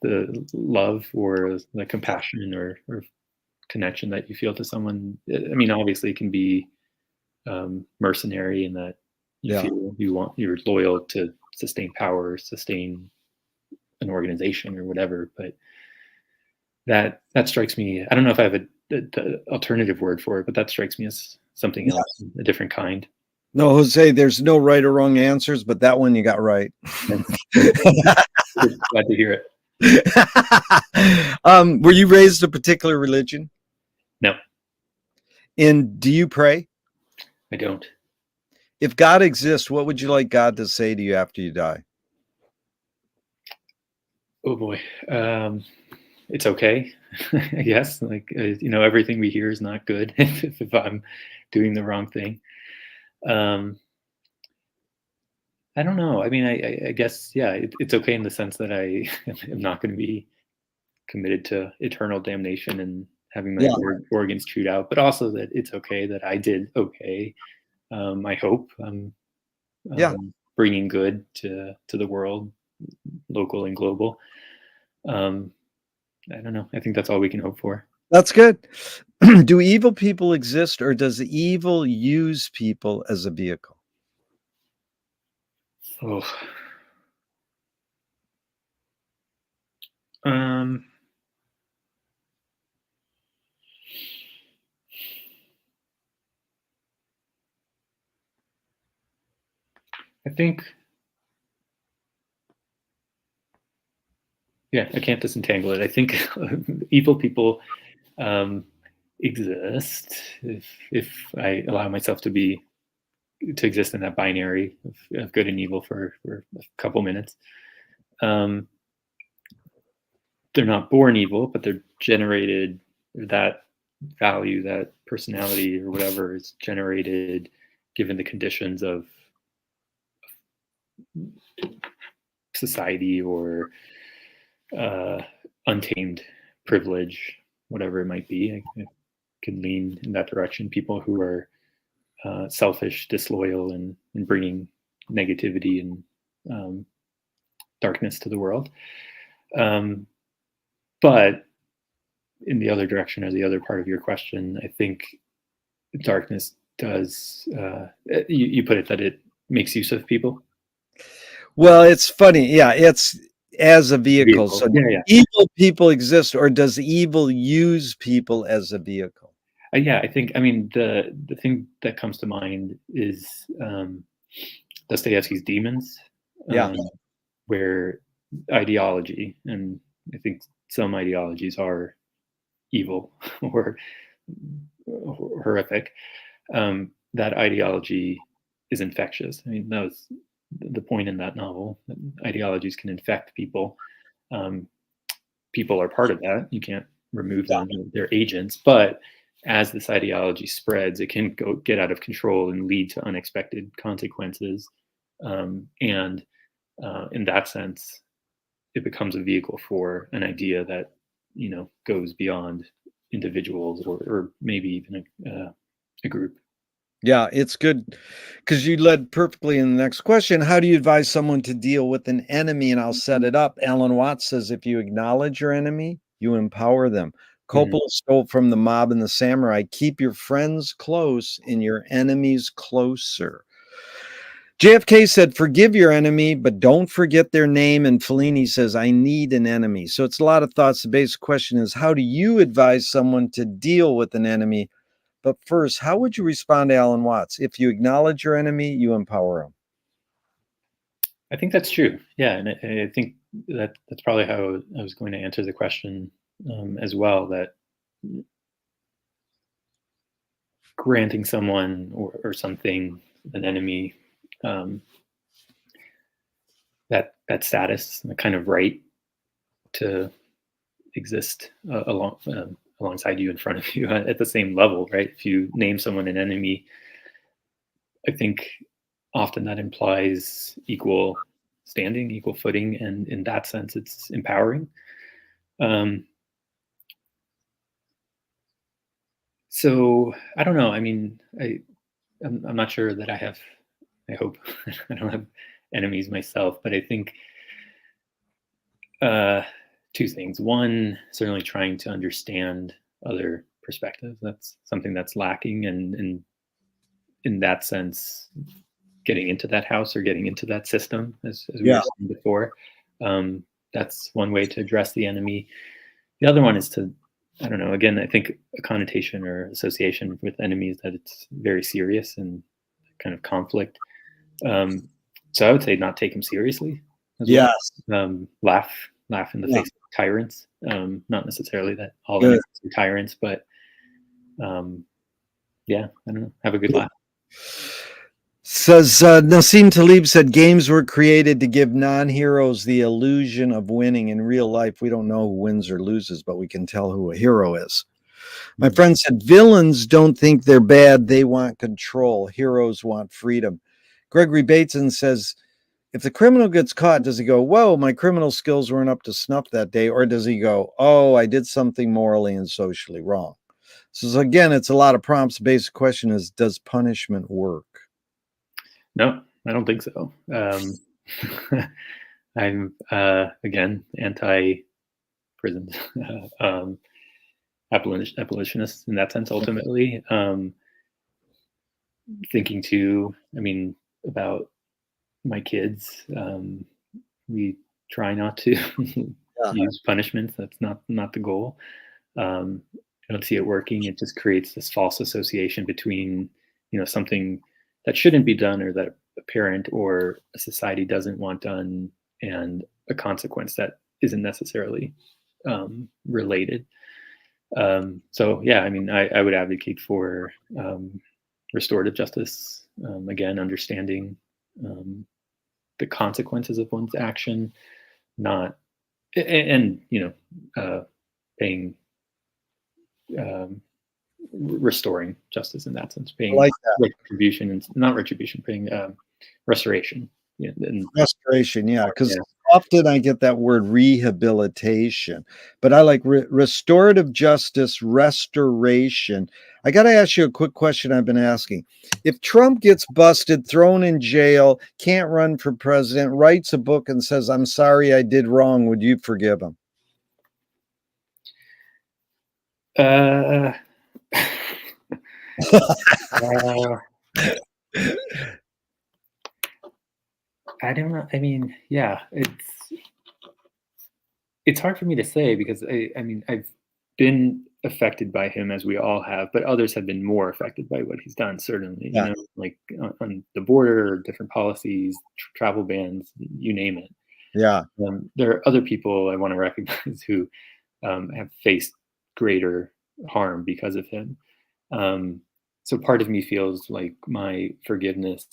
B: the love or the compassion or connection that you feel to someone. I mean, obviously, it can be mercenary in that you feel you're loyal to sustain power, sustain an organization or whatever. But that strikes me. I don't know if I have the alternative word for it, but that strikes me as something else, a different kind.
A: No, Jose, there's no right or wrong answers, but that one you got right.
B: Glad to hear it.
A: Were you raised a particular religion?
B: No.
A: And do you pray?
B: I don't.
A: If God exists, what would you like God to say to you after you die?
B: Oh boy. It's okay, I guess. Like, everything we hear is not good if I'm doing the wrong thing. Um, I don't know. I mean, I guess, yeah, it's okay in the sense that I am not going to be committed to eternal damnation and having my
A: Yeah.
B: organs chewed out, but also that it's okay that I did okay. I hope I'm
A: Yeah.
B: bringing good to the world, local and global. Um, I don't know. I think that's all we can hope for.
A: That's good. Do evil people exist, or does evil use people as a vehicle?
B: Oh, um, I think, yeah, I can't disentangle it. I think evil people um, exist if I allow myself to exist in that binary of good and evil for a couple minutes. Um, they're not born evil, but they're generated. That value, that personality, or whatever, is generated given the conditions of society or uh, untamed privilege, whatever it might be. I can lean in that direction. People who are selfish, disloyal, and bringing negativity and darkness to the world. But in the other direction, or the other part of your question, I think darkness does. You put it that it makes use of people.
A: Well, it's funny. Yeah, it's as a vehicle. So
B: Yeah, yeah.
A: evil people exist, or does evil use people as a vehicle?
B: Yeah, I think. I mean, the thing that comes to mind is Dostoevsky's Demons,
A: Yeah.
B: where ideology, and I think some ideologies are evil or horrific. That ideology is infectious. I mean, that was the point in that novel. Ideologies can infect people. Um, People are part of that. You can't remove them; they're agents. But as this ideology spreads, it can get out of control and lead to unexpected consequences. And in that sense, it becomes a vehicle for an idea that goes beyond individuals or maybe even a group.
A: Yeah, it's good because you led perfectly in the next question. How do you advise someone to deal with an enemy? And I'll set it up. Alan Watts says if you acknowledge your enemy, you empower them.
B: Mhm.
A: Coppola stole from the mob and the samurai. Keep your friends close and your enemies closer. JFK said, forgive your enemy, but don't forget their name. And Fellini says, I need an enemy. So it's a lot of thoughts. The basic question is, how do you advise someone to deal with an enemy? But first, how would you respond to Alan Watts? If you acknowledge your enemy, you empower him.
B: I think that's true. Yeah, and I think that's probably how I was going to answer the question as well. That granting someone or something, an enemy, um, that status, the kind of right to exist alongside you, in front of you, at the same level, right? If you name someone an enemy, I think often that implies equal standing, equal footing, and in that sense, it's empowering. Um, so I don't know. I mean, I'm not sure that I have. I hope I don't have enemies myself, but I think uh, two things. One, certainly trying to understand other perspectives. That's something that's lacking, and in that sense, getting into that house or getting into that system, as we
A: Yeah.
B: were saying before. That's one way to address the enemy. The other one is to, I don't know, again, I think a connotation or association with enemies that it's very serious and kind of conflict. So I would say not take them seriously as well.
A: Yes.
B: Laugh in the
A: Yeah.
B: face of tyrants. Not necessarily that all
A: Good.
B: enemies are tyrants, but yeah, I don't know, have a good laugh.
A: Says Nassim Taleb said games were created to give non-heroes the illusion of winning. In real life, we don't know who wins or loses, but we can tell who a hero is. My friend said villains don't think they're bad, they want control. Heroes want freedom. Gregory Bateson says if the criminal gets caught, does he go, whoa, my criminal skills weren't up to snuff that day? Or does he go, oh, I did something morally and socially wrong? So again, it's a lot of prompts. The basic question is, does punishment work?
B: No, I don't think so. I'm again anti-prisons, abolitionist in that sense. Ultimately, thinking too. I mean, about my kids. We try not to use punishments. That's not the goal. I don't see it working. It just creates this false association between something that shouldn't be done or that a parent or a society doesn't want done and a consequence that isn't necessarily related. So yeah, I mean, I would advocate for restorative justice. Again, understanding the consequences of one's action, not and paying restoring justice in that sense,
A: I
B: paying
A: like that.
B: retribution and not retribution, paying restoration. Yeah, and,
A: Restoration, yeah, because
B: yeah.
A: often I get that word rehabilitation, but I like restorative justice, restoration. I got to ask you a quick question I've been asking. If Trump gets busted, thrown in jail, can't run for president, writes a book and says, I'm sorry I did wrong, would you forgive him?
B: Uh, uh, I don't know. I mean, yeah, it's hard for me to say because I mean, I've been affected by him as we all have, but others have been more affected by what he's done. Certainly,
A: Yeah,
B: like on the border, different policies, travel bans, you name it.
A: yeah.
B: There are other people I want to recognize who have faced greater harm because of him. Um, so part of me feels like my forgiveness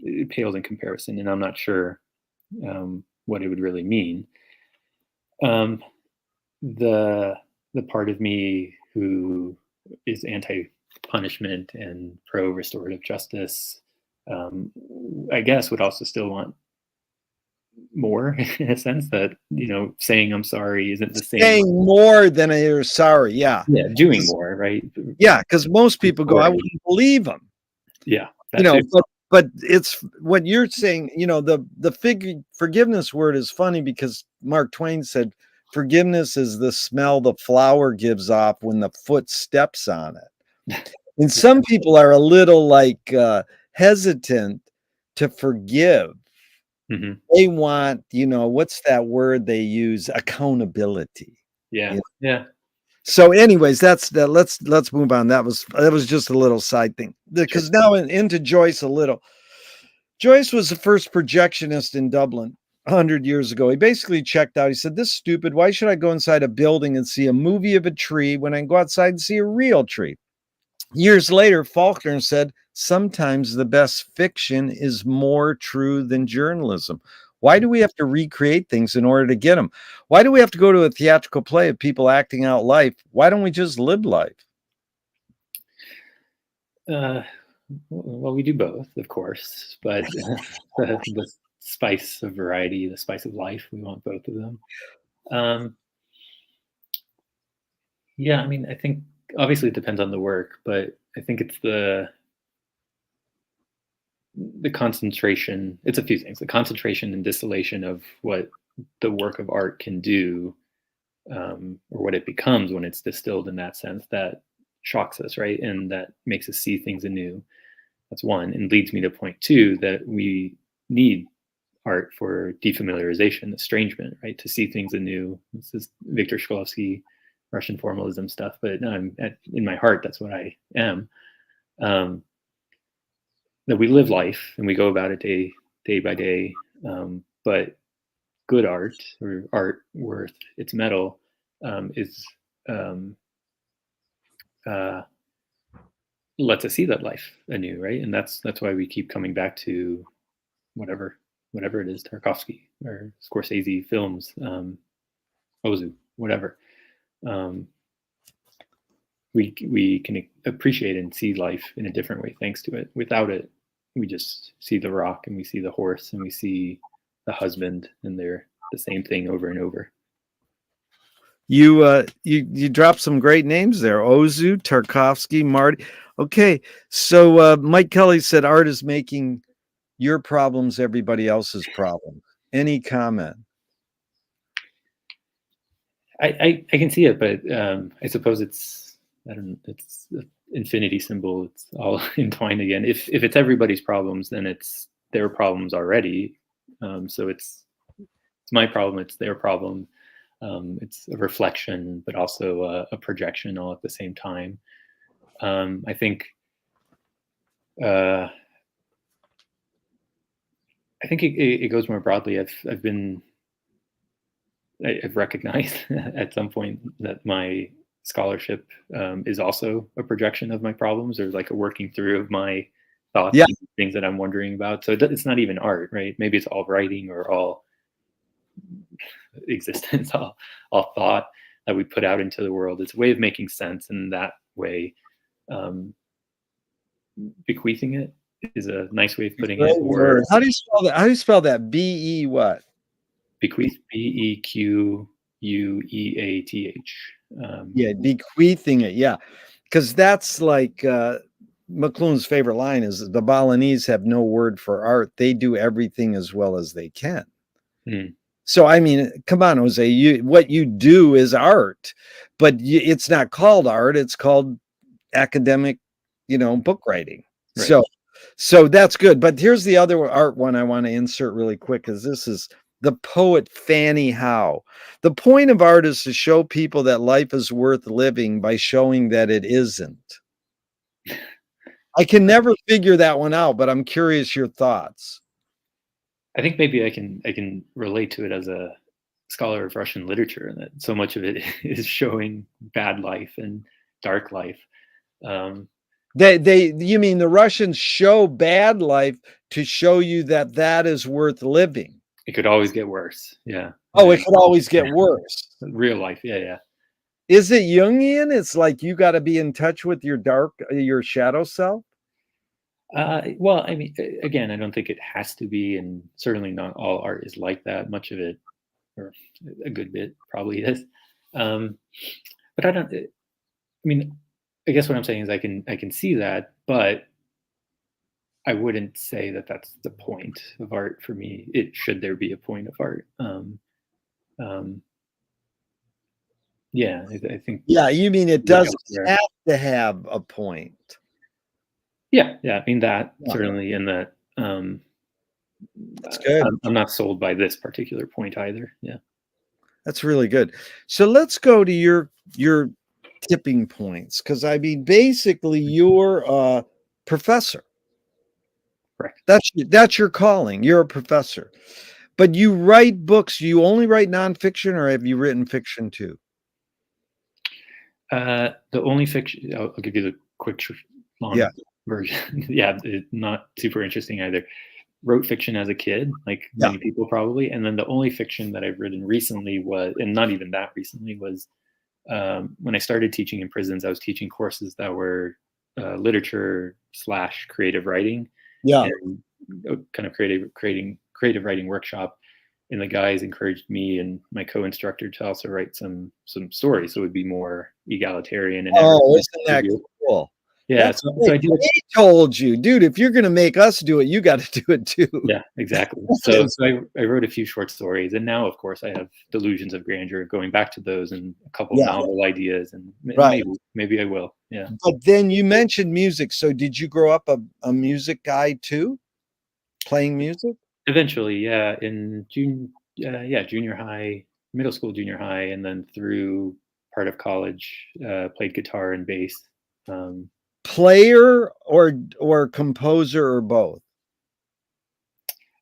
B: it pales in comparison, and I'm not sure what it would really mean. Um, the the part of me who is anti-punishment and pro-restorative justice, um, I guess, would also still want more in a sense that saying I'm sorry isn't the same.
A: Saying more than you're sorry, yeah.
B: Yeah, doing more, right?
A: Yeah, because most people go, I
B: Restoring.
A: wouldn't believe him.
B: Yeah,
A: You
B: that
A: know,
B: too.
A: but it's what you're saying, the forgiveness word is funny because Mark Twain said forgiveness is the smell the flower gives off when the foot steps on it. And some people are a little like hesitant to forgive.
B: Hmm.
A: They want, what's that word they use? Accountability.
B: Yeah, yeah,
A: So, anyways, that's that. Let's move on. That was just a little side thing
B: sure.
A: because now into Joyce a little. Joyce was the first projectionist in Dublin 100 years ago. He basically checked out. He said, "This is stupid. Why should I go inside a building and see a movie of a tree when I can go outside and see a real tree?" Years later, Faulkner said, "Sometimes the best fiction is more true than journalism." Why do we have to recreate things in order to get them? Why do we have to go to a theatrical play of people acting out life? Why don't we just live life?
B: Uh, well, we do both, of course, but the spice of variety, the spice of life, we want both of them. Um, yeah, I mean, I think obviously it depends on the work, but I think it's the concentration. It's a few things: the concentration and distillation of what the work of art can do, or what it becomes when it's distilled in that sense, that shocks us, right, and that makes us see things anew. That's one, and leads me to point two that we need art for defamiliarization, estrangement, right? To see things anew. This is Viktor Shklovsky, Russian formalism stuff, but in my heart, that's what I am. Um, that we live life and we go about it day by day, but good art or art worth its metal is um, uh, lets us see that life anew, right? And that's why we keep coming back to whatever it is, Tarkovsky or Scorsese films, Ozu, whatever. Um, we can appreciate and see life in a different way thanks to it. Without it, we just see the rock and we see the horse and we see the husband, and they're the same thing over and over.
A: You dropped some great names there. Ozu, Tarkovsky, Marty. Okay, so Mike Kelly said art is making your problems everybody else's problem. Any comment?
B: I can see it, but I suppose it's an infinity symbol. It's all entwined again. If it's everybody's problems, then it's their problems already. So it's my problem. It's their problem. It's a reflection, but also a projection all at the same time. I think it goes more broadly. I've recognized at some point that my scholarship is also a projection of my problems, or like a working through of my thoughts
A: Yeah.
B: and things that I'm wondering about. So it's not even art, right? Maybe it's all writing or all existence, all thought that we put out into the world. It's a way of making sense, and that way, bequeathing it is a nice way of putting it. Or
A: how do you spell that? How do you spell that? B-E what?
B: Bequeath, BEQUEATH.
A: Yeah, bequeathing it. Yeah, because that's like McLuhan's favorite line is the Balinese have no word for art. They do everything as well as they can.
B: Mm.
A: So, I mean, come on, Jose, what you do is art, but it's not called art. It's called academic, book writing.
B: Right.
A: So that's good. But here's the other art one I want to insert really quick, because this is the poet Fanny Howe. The point of art is to show people that life is worth living by showing that it isn't. I can never figure that one out, but I'm curious your thoughts.
B: I think maybe I can relate to it as a scholar of Russian literature, and that so much of it is showing bad life and dark life.
A: You mean the Russians show bad life to show you that that is worth living?
B: It could always get worse. Yeah.
A: Oh, it could always get worse.
B: Real life. Yeah.
A: Is it Jungian? It's like you got to be in touch with your shadow self?
B: Well, I mean, again, I don't think it has to be, and certainly not all art is like that. Much of it, or a good bit, probably is. But I don't. I mean, I guess what I'm saying is I can see that, but I wouldn't say that that's the point of art for me. Should there be a point of art? Yeah, I think.
A: Yeah, you mean it doesn't have to have a point.
B: Yeah. I mean that certainly, in that.
A: That's good.
B: I'm not sold by this particular point either. Yeah,
A: that's really good. So let's go to your tipping points, because I mean, basically, you're a professor.
B: correct.
A: That's your calling. You're a professor, but you write books. You only write nonfiction, or have you written fiction too?
B: The only fiction, I'll give you the quick, long version. Yeah, not super interesting either. Wrote fiction as a kid, like many people probably, and then the only fiction that I've written recently was, and not even that recently, was when I started teaching in prisons. I was teaching courses that were literature / creative writing, and kind of creative writing workshop. And the guys encouraged me and my co-instructor to also write some stories, so it would be more egalitarian. And
A: isn't that cool?
B: Yeah, so I do.
A: I told you, dude, if you're going to make us do it, you got to do it too.
B: Yeah, exactly. So I wrote a few short stories, and now, of course, I have Delusions of Grandeur, going back to those, and a couple novel ideas, and maybe I will. Yeah.
A: But then you mentioned music. So did you grow up a music guy too, playing music?
B: Eventually, yeah. In junior high, middle school, junior high, and then through part of college, played guitar and bass.
A: Player or composer, or both?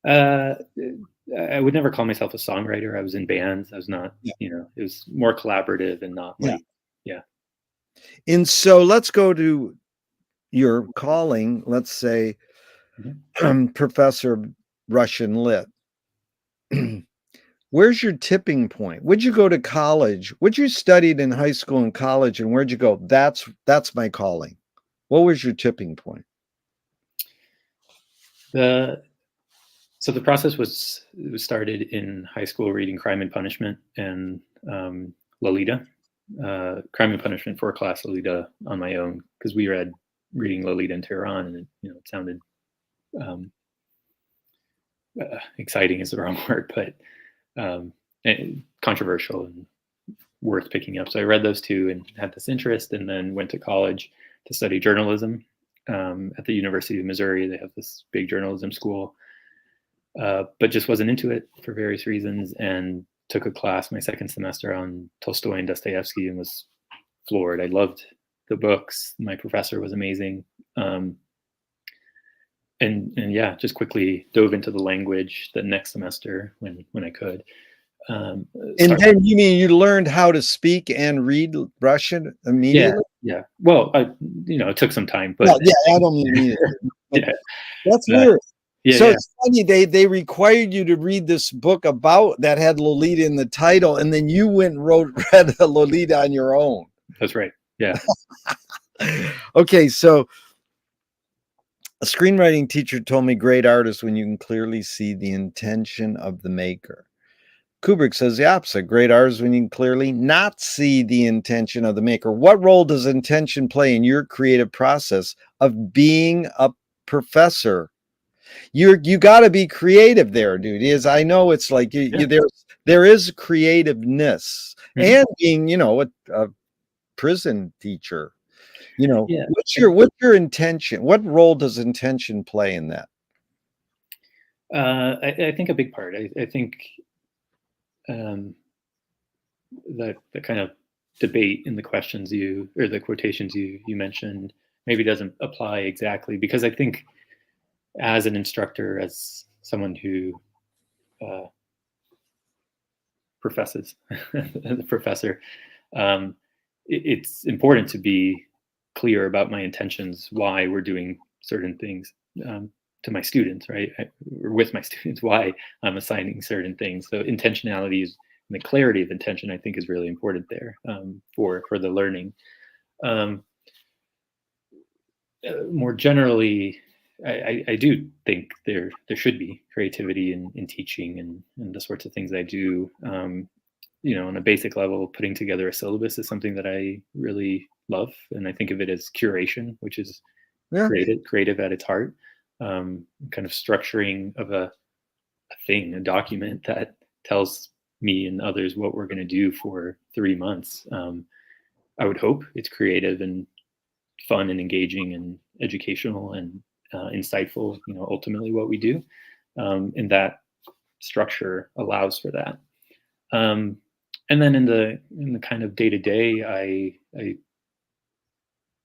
B: I would never call myself a songwriter. I was in bands. I was not, it was more collaborative and not like,
A: And so let's go to your calling, let's say, professor of Russian lit. Where's your tipping point? Would you go to college? What you studied in high school and college, and where'd you go? That's my calling. What was your tipping point?
B: So the process was started in high school reading Crime and Punishment and Lolita. Crime and Punishment for class, Lolita on my own, because we read reading Lolita in Tehran, and it sounded exciting is the wrong word, but controversial and worth picking up. So I read those two and had this interest, and then went to college to study journalism at the University of Missouri. They have this big journalism school, but just wasn't into it for various reasons, and took a class my second semester on Tolstoy and Dostoevsky and was floored. I loved the books. My professor was amazing. And yeah, just quickly dove into the language the next semester when I could.
A: And then you mean you learned how to speak and read Russian immediately?
B: Yeah. Well, it took some time, but
A: yeah, I don't mean immediately.
B: Yeah.
A: That's weird.
B: Yeah,
A: so it's funny, they required you to read this book about that had Lolita in the title, and then you went and read Lolita on your own.
B: That's right. Yeah.
A: Okay, so a screenwriting teacher told me great artists when you can clearly see the intention of the maker. Kubrick says the opposite. Great artists when you can clearly not see the intention of the maker. What role does intention play in your creative process of being a professor? You got to be creative there, dude. I know it's like there is creativeness, and being a prison teacher. What's your intention? What role does intention play in that?
B: I think a big part. I think the kind of debate in the questions or the quotations you mentioned maybe doesn't apply exactly, because I think as an instructor, as someone who professes as a professor, it's important to be clear about my intentions, why we're doing certain things to my students, right? Or with my students, why I'm assigning certain things. So intentionality and the clarity of intention, I think, is really important there for the learning. More generally, I do think there should be creativity in teaching and the sorts of things I do. On a basic level, putting together a syllabus is something that I really love, and I think of it as curation, which is creative at its heart. Kind of structuring of a thing, a document that tells me and others what we're going to do for 3 months. I would hope it's creative and fun and engaging and educational and insightful, ultimately what we do. And that structure allows for that. And then in the kind of day-to-day, I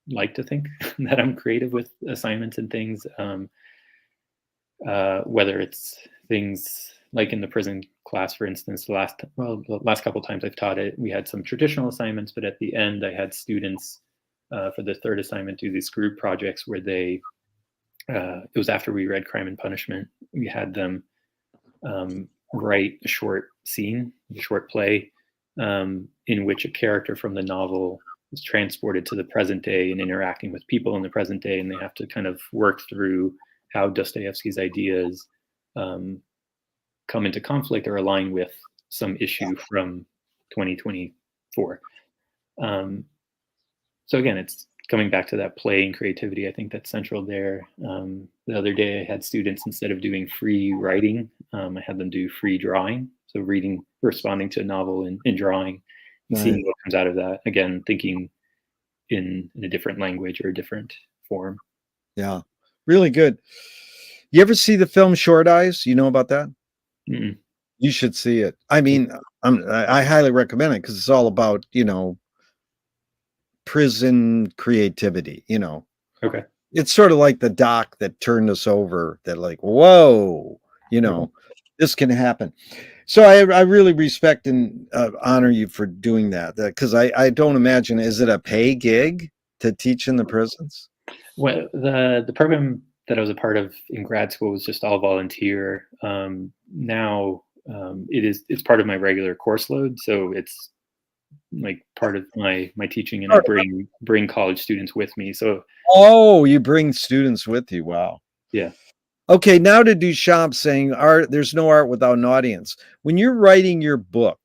B: like to think that I'm creative with assignments and things, whether it's things like in the prison class, for instance. The last couple of times I've taught it, we had some traditional assignments, but at the end I had students for the third assignment do these group projects where they, it was after we read Crime and Punishment, we had them write a short scene, a short play, in which a character from the novel is transported to the present day and interacting with people in the present day, and they have to kind of work through how Dostoevsky's ideas come into conflict or align with some issue from 2024. So again, it's coming back to that play and creativity. I think that's central there. The other day I had students, instead of doing free writing, I had them do free drawing. So reading, responding to a novel and drawing, and seeing what comes out of that. Again, thinking in a different language or a different form.
A: Yeah, really good. You ever see the film Short Eyes? You know about that?
B: Mm-mm.
A: You should see it. I mean, I highly recommend it because it's all about, prison creativity,
B: Okay.
A: It's sort of like the doc that turned us over, that like, whoa, this can happen. So I really respect and honor you for doing that, because I don't imagine, is it a pay gig to teach in the prisons?
B: Well, the program that I was a part of in grad school was just all volunteer. Now it's part of my regular course load, so it's like part of my teaching, and I bring college students with me. So
A: Oh, you bring students with you. Wow.
B: yeah.
A: Okay, now to Duchamp saying art, there's no art without an audience. When you're writing your book,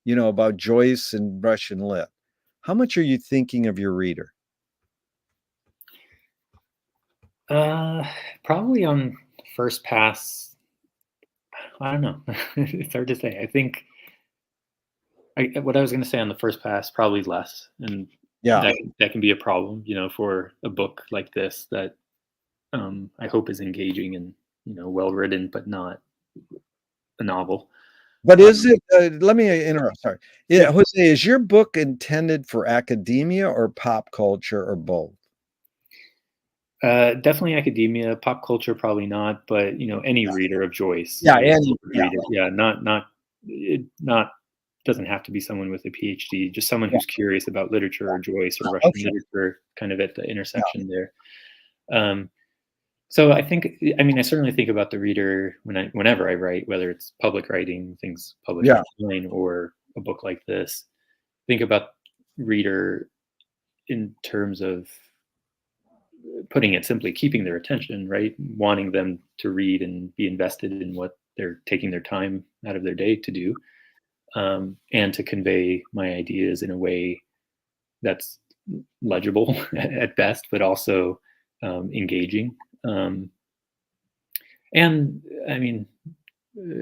A: about Joyce and Russian lit, how much are you thinking of your reader?
B: Probably on first pass. I don't know. It's hard to say. I think what I was going to say on the first pass, probably less, and
A: Yeah.
B: that can be a problem, for a book like this that I hope is engaging and well written, but not a novel.
A: But is
B: Um,
A: it, let me interrupt, sorry. Yeah,
B: yeah,
A: Jose, is your book intended for academia or pop culture or both?
B: definitely academia, pop culture, probably not, but any reader of Joyce
A: Yeah,
B: will
A: and yeah,
B: read it. Yeah, not doesn't have to be someone with a PhD, just someone
A: yeah,
B: who's curious about literature or Joyce or Russian
A: okay,
B: literature, kind of at the
A: yeah,
B: intersection there. Um, so I mean, I certainly think about the reader whenever I write, whether it's public writing, things published
A: yeah,
B: online, or a book like this. Think about reader in terms of, putting it simply, keeping their attention, right? Wanting them to read and be invested in what they're taking their time out of their day to do, and to convey my ideas in a way that's legible at best, but also engaging. And I mean,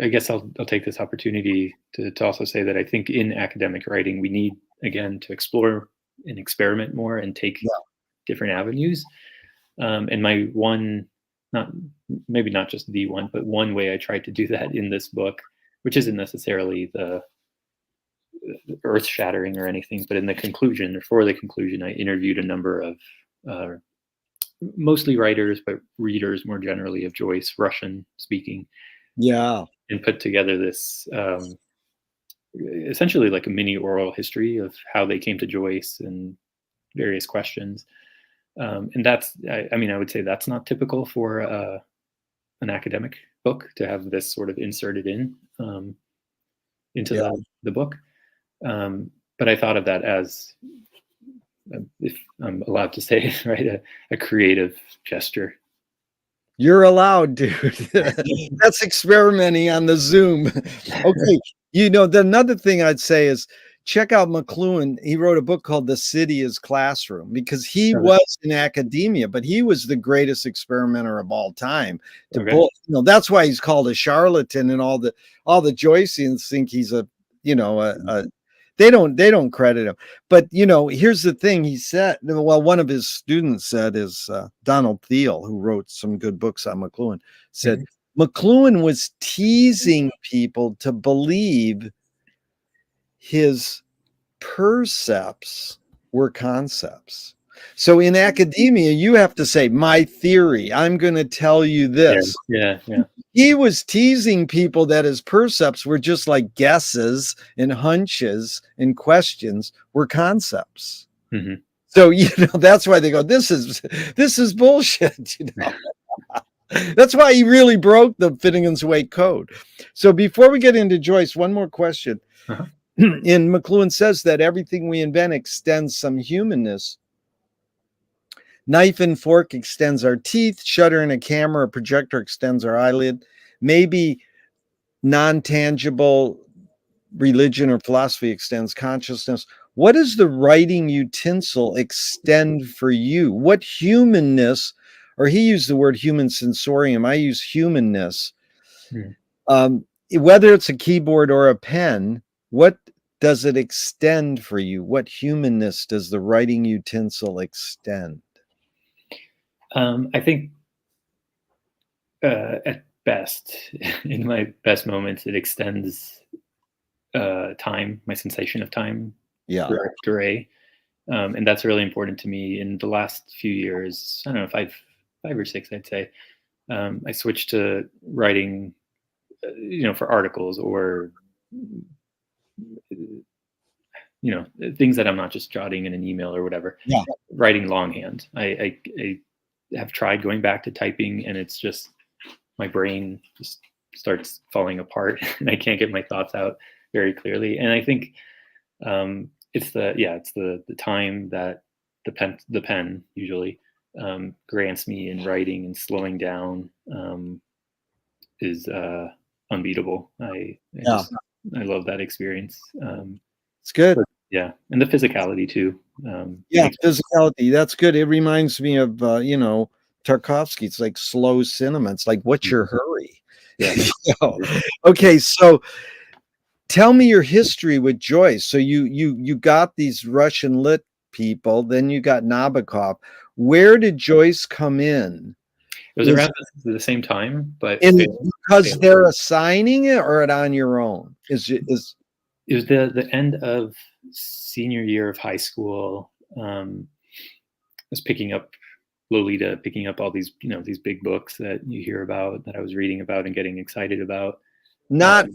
B: I guess I'll take this opportunity to also say that I think in academic writing we need, again, to explore and experiment more and take
A: yeah.
B: different avenues. And my one, not maybe not just the one, but one way I tried to do that in this book, which isn't necessarily the earth shattering or anything, but in the conclusion, or for the conclusion, I interviewed a number of uh, mostly writers, but readers more generally of Joyce, Russian speaking,
A: Yeah.
B: and put together this essentially like a mini oral history of how they came to Joyce and various questions. And I mean, I would say that's not typical for an academic book to have this sort of inserted into
A: Yeah.
B: the book. But I thought of that as, if I'm allowed to say, right, a creative gesture.
A: You're allowed, dude. That's experimenting on the Zoom. Okay. Another thing I'd say is check out McLuhan. He wrote a book called The City is Classroom because he was in academia, but he was the greatest experimenter of all time to
B: Okay.
A: pull, that's why he's called a charlatan, and all the Joyceans think he's a they don't credit him. But here's the thing he said. Well, one of his students said is Donald Thiel, who wrote some good books on McLuhan, said McLuhan was teasing people to believe his percepts were concepts. So in academia, you have to say, my theory, I'm going to tell you
B: Yeah,
A: this.
B: yeah.
A: He was teasing people that his percepts were just like guesses and hunches, and questions were concepts.
B: Mm-hmm.
A: So that's why they go, this is bullshit. That's why he really broke the Finnegan's Wake code. So before we get into Joyce, one more question.
B: Uh-huh.
A: And McLuhan says that everything we invent extends some humanness. Knife and fork extends our teeth. Shutter in a camera or projector extends our eyelid. Maybe non-tangible religion or philosophy extends consciousness. What does the writing utensil extend for you? What humanness, or he used the word human sensorium, I use humanness. Whether it's a keyboard or a pen, what does it extend for you? What humanness does the writing utensil extend?
B: I think at best, in my best moments, it extends time, my sensation of time,
A: Yeah.
B: durée. And that's really important to me. In the last few years, I don't know, five or six, I'd say, I switched to writing, for articles or, things that I'm not just jotting in an email or whatever.
A: Yeah.
B: Writing longhand. I have tried going back to typing, and it's just my brain just starts falling apart, and I can't get my thoughts out very clearly. And I think it's the time that the pen usually grants me in writing, and slowing down is unbeatable. I love that experience.
A: It's good.
B: Yeah, and the physicality too.
A: Physicality. That's good. It reminds me of Tarkovsky. It's like slow cinema. It's like, what's your hurry?
B: Yeah.
A: Okay, so tell me your history with Joyce. So you got these Russian lit people, then you got Nabokov. Where did Joyce come in?
B: It was around the same time, but
A: because they're assigning it, or it on your own? It
B: was the end of senior year of high school. I was picking up Lolita, picking up all these, these big books that you hear about, that I was reading about and getting excited about.
A: Not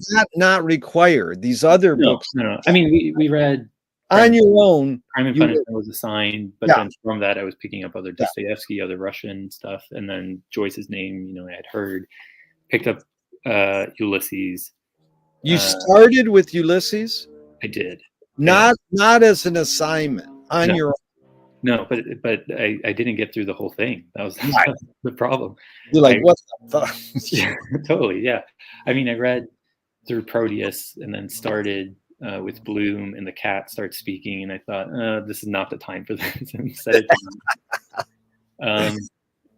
A: required. These other books.
B: No. I mean, we read
A: on your own.
B: Crime and Punishment was assigned, but then from that I was picking up other Dostoevsky, other Russian stuff, and then Joyce's name, I had heard. Picked up Ulysses.
A: You started with Ulysses?
B: I did.
A: Not as an assignment on your own.
B: No, but I didn't get through the whole thing. That was the problem.
A: You're like, what the fuck?
B: Yeah, totally. Yeah. I mean, I read through Proteus and then started with Bloom, and the cat starts speaking, and I thought, this is not the time for this.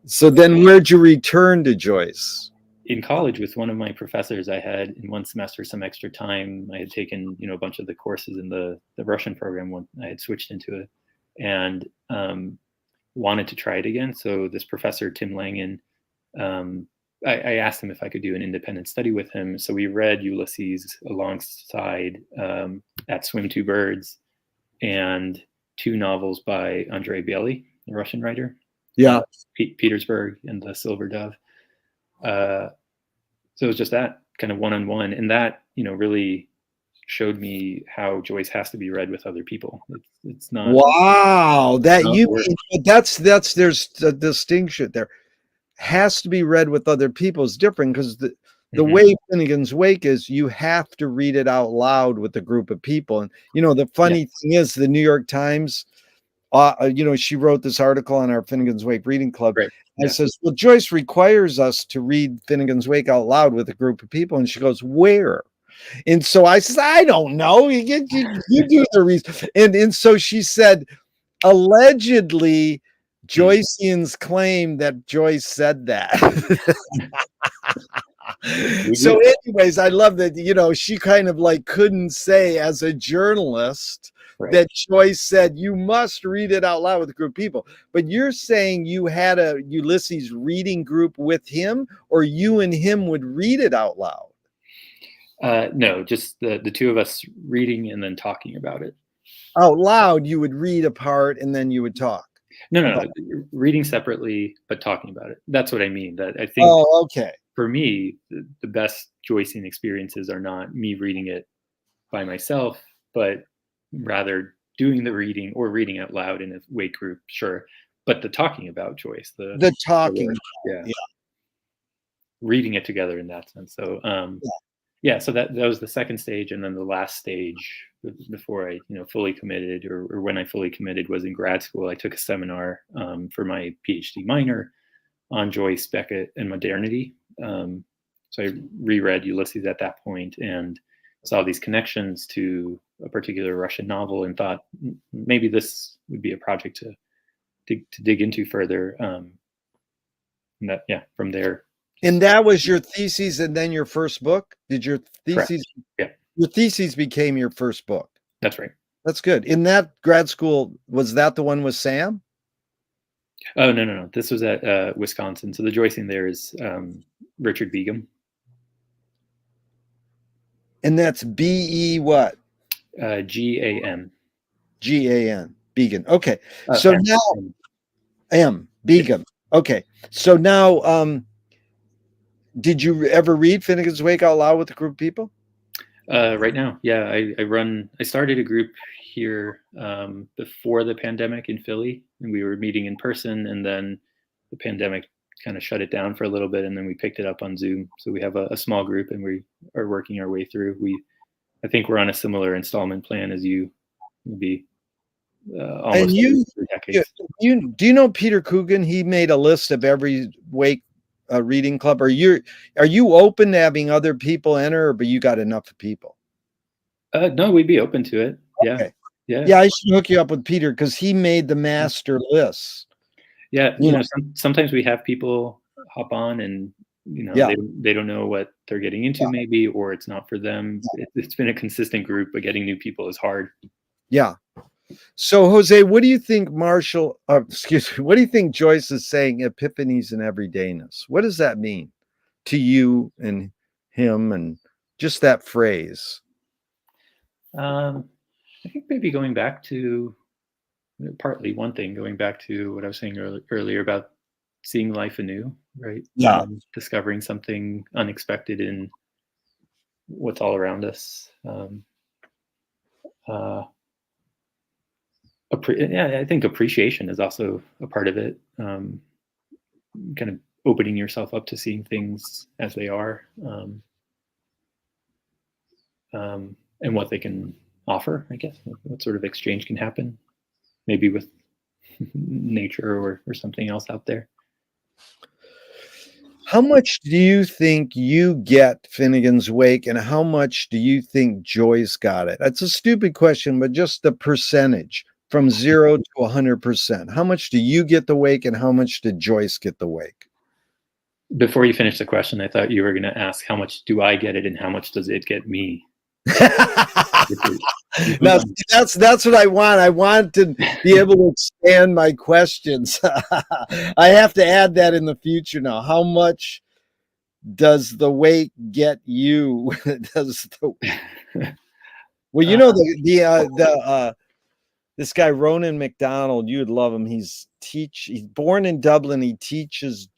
A: So then where'd you return to Joyce?
B: In college, with one of my professors, I had in one semester some extra time. I had taken, a bunch of the courses in the Russian program when I had switched into it, and wanted to try it again. So this professor, Tim Langen, I asked him if I could do an independent study with him. So we read Ulysses alongside At Swim Two Birds, and two novels by Andrei Bialy, the Russian writer.
A: Yeah.
B: Petersburg and The Silver Dove. So it was just that kind of one-on-one, and that, really showed me how Joyce has to be read with other people. It's not.
A: Wow, there's a distinction there. Has to be read with other people is different, because the way Finnegan's Wake is, you have to read it out loud with a group of people. And the funny thing is, the New York Times, she wrote this article on our Finnegan's Wake reading club.
B: Right.
A: And it says, well, Joyce requires us to read Finnegan's Wake out loud with a group of people. And she goes, where? And so I said, I don't know. You do the reason. And so she said, allegedly, Joyceans claim that Joyce said that. So anyways, I love that, she kind of like couldn't say as a journalist that Joyce said, you must read it out loud with a group of people. But you're saying you had a Ulysses reading group with him, or you and him would read it out loud?
B: No, just the two of us reading and then talking about it.
A: Out loud, you would read a part and then you would talk.
B: No, reading separately, but talking about it. That's what I mean. That I think.
A: Oh, okay.
B: For me, the best Joycean experiences are not me reading it by myself, but rather doing the reading or reading out loud in a Wake group, sure. But the talking about Joyce, the
A: talking,
B: reading it together in that sense. So, so that was the second stage, and then the last stage before I, fully committed, or when I fully committed, was in grad school. I took a seminar for my PhD minor on Joyce, Beckett, and modernity. So I reread Ulysses at that point and saw these connections to a particular Russian novel, and thought maybe this would be a project to dig into further. And that, from there.
A: And that was your thesis, and then your first book? Did your thesis?
B: Correct. Yeah.
A: Your thesis became your first book.
B: That's right.
A: That's good. In that grad school, was that the one with Sam?
B: Oh, no. This was at Wisconsin. So the Joycean there is Richard Begum.
A: And that's B-E what?
B: G-A-N.
A: G-A-N. Begum. Okay. So now M. Begum. Okay. So now, did you ever read Finnegan's Wake out loud with a group of people?
B: Right now, yeah. I started a group here before the pandemic in Philly, and we were meeting in person, and then the pandemic kind of shut it down for a little bit, and then we picked it up on Zoom. So we have a small group, and we are working our way through. I think we're on a similar installment plan as you, maybe
A: And
B: almost
A: you,
B: 3 decades.
A: do you know Peter Coogan? He made a list of every Wake reading club. Are you open to having other people enter, but you got enough people?
B: No, we'd be open to it. Yeah.
A: Okay.
B: Yeah.
A: Yeah, I should hook you up with Peter because he made the master list.
B: Yeah. You know, sometimes we have people hop on and, you know,
A: Yeah.
B: they don't know what they're getting into, maybe, or it's not for them. It's been a consistent group, but getting new people is hard.
A: Yeah. So Jose, what do you think excuse me, what do you think Joyce is saying, epiphanies and everydayness? What does that mean to you and him, and just that phrase?
B: I think maybe going back to partly one thing, going back to what I was saying earlier about seeing life anew, right?
A: Yeah.
B: Discovering something unexpected in what's all around us. I think appreciation is also a part of it. Kind of opening yourself up to seeing things as they are, and what they can offer, I guess. What sort of exchange can happen, maybe with nature or something else out there.
A: How much do you think you get Finnegan's Wake, and how much do you think Joyce got it? That's a stupid question, but just the percentage from 0 to 100%. How much do you get the Wake, and how much did Joyce get the Wake?
B: Before you finish the question, I thought you were going to ask, how much do I get it and how much does it get me?
A: Now, that's what I want. I want to be able to expand my questions. I have to add that in the future now. How much does the Wake get you? Well, you know, this guy Ronan McDonald, you would love him. He's born in Dublin. He teaches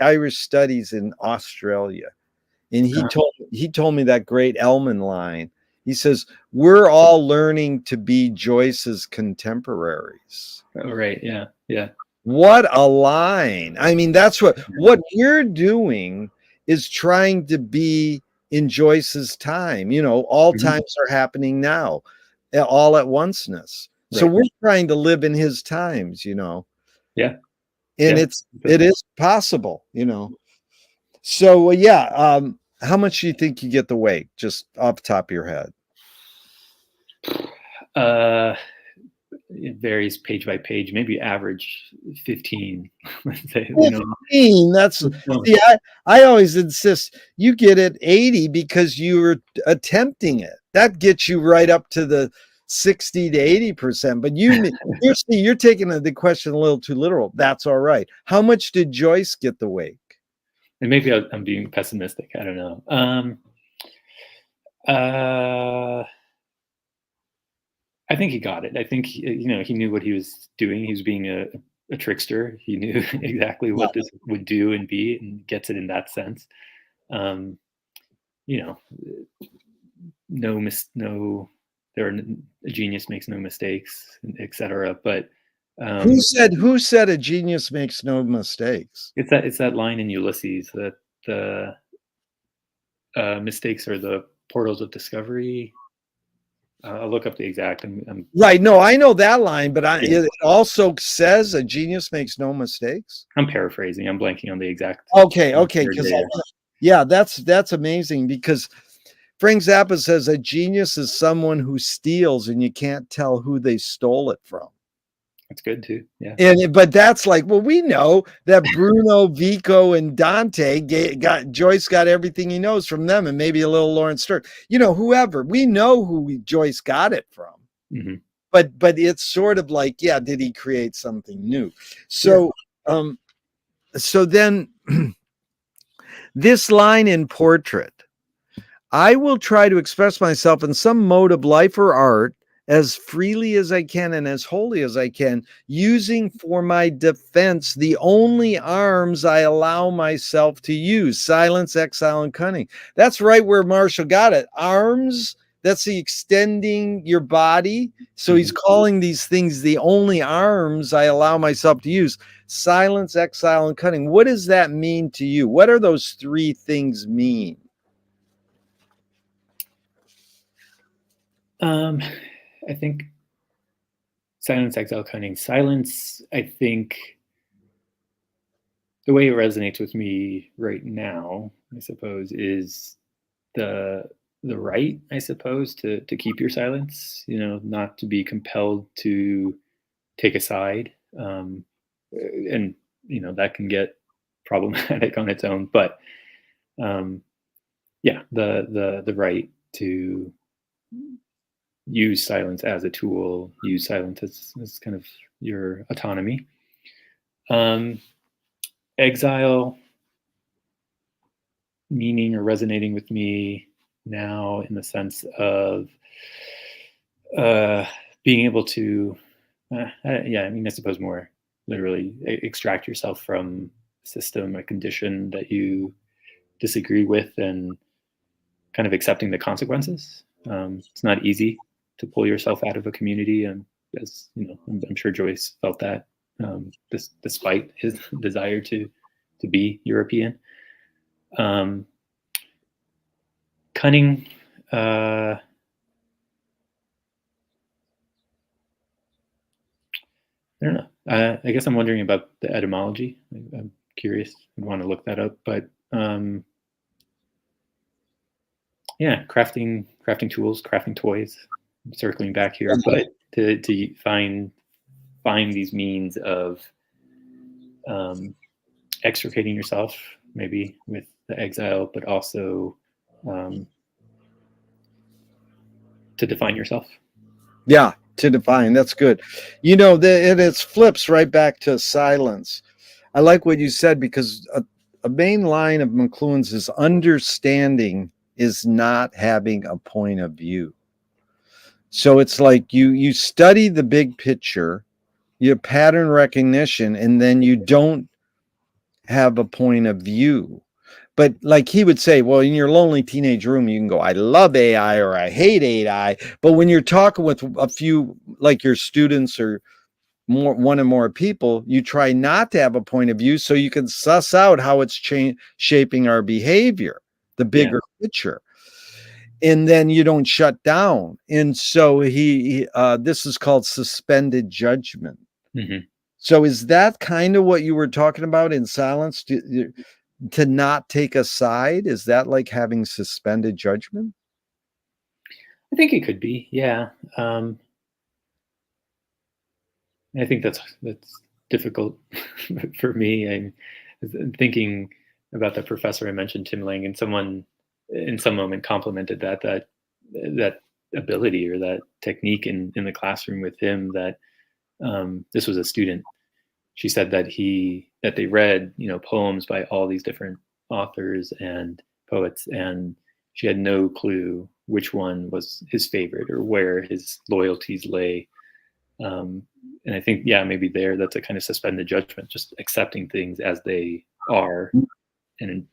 A: Irish studies in Australia. And he told me that great Ellman line. He says, we're all learning to be Joyce's contemporaries.
B: Oh, right. Yeah. Yeah.
A: What a line. I mean, that's what you're doing, is trying to be in Joyce's time. You know, all times are happening now, all at onceness. So we're trying to live in his times, you know.
B: Yeah.
A: And it is possible, you know. So how much do you think you get the Wake, just off the top of your head?
B: It varies page by page, maybe average 15.
A: 15, I always insist you get it 80 because you were attempting it. That gets you right up to the 60 to 80%. But you're taking the question a little too literal. That's all right. How much did Joyce get the Wake?
B: And maybe I'm being pessimistic. I don't know. I think he got it. I think, you know, he knew what he was doing. He was being a trickster. He knew exactly what this would do and be, and gets it in that sense. You know, a genius makes no mistakes, etc. But
A: who said a genius makes no mistakes?
B: It's that line in Ulysses that the mistakes are the portals of discovery. I'll look up the exact.
A: Right. No, I know that line, but it also says a genius makes no mistakes.
B: I'm paraphrasing. I'm blanking on the exact.
A: Okay. Because that's amazing, because Frank Zappa says a genius is someone who steals and you can't tell who they stole it from.
B: That's good too. Yeah.
A: But that's like, well, we know that Bruno, Vico, and Dante Joyce got everything he knows from them, and maybe a little Lawrence Stern. You know, whoever, we know who Joyce got it from.
B: Mm-hmm.
A: But it's sort of like, did he create something new? So, so then this line in Portrait, I will try to express myself in some mode of life or art as freely as I can and as wholly as I can, using for my defense the only arms I allow myself to use: silence, exile, and cunning. That's right where Marshall got it. Arms That's the extending your body. So he's calling these things the only arms I allow myself to use. Silence, exile, and cutting. What does that mean to you? What are those three things mean?
B: I think silence, exile, cutting. Silence, I think the way it resonates with me right now, I suppose, is the right, I suppose, to keep your silence, not to be compelled to take a side. And that can get problematic on its own, but yeah, the right to use silence as a tool, use silence as kind of your autonomy. Exile meaning or resonating with me now in the sense of being able to, I suppose more literally extract yourself from a system, a condition that you disagree with, and kind of accepting the consequences. It's not easy to pull yourself out of a community, and as you know, I'm sure Joyce felt that, despite his desire to be European. Cunning. I don't know. I guess I'm wondering about the etymology. I'm curious. I want to look that up. But yeah, crafting tools, crafting toys. I'm circling back here, but to find these means of extricating yourself, maybe with the exile, but also to define yourself.
A: Yeah, to define. That's good. It flips right back to silence. I like what you said, because a main line of McLuhan's is understanding is not having a point of view. So it's like you study the big picture, you have pattern recognition, and then you don't have a point of view. But like he would say, well, in your lonely teenage room, you can go, I love AI or I hate AI. But when you're talking with a few, like your students or one or more people, you try not to have a point of view so you can suss out how it's shaping our behavior, the bigger picture. And then you don't shut down. And so this is called suspended judgment.
B: Mm-hmm.
A: So is that kind of what you were talking about in silence? To not take a side? Is that like having suspended judgment?
B: I think it could be, yeah. I think that's difficult for me. I'm thinking about that professor I mentioned, Tim Lang, and someone in some moment complimented that ability or that technique in the classroom with him. That this was a student. She said that they read poems by all these different authors and poets, and she had no clue which one was his favorite or where his loyalties lay. And I think, maybe that's a kind of suspended judgment, just accepting things as they are and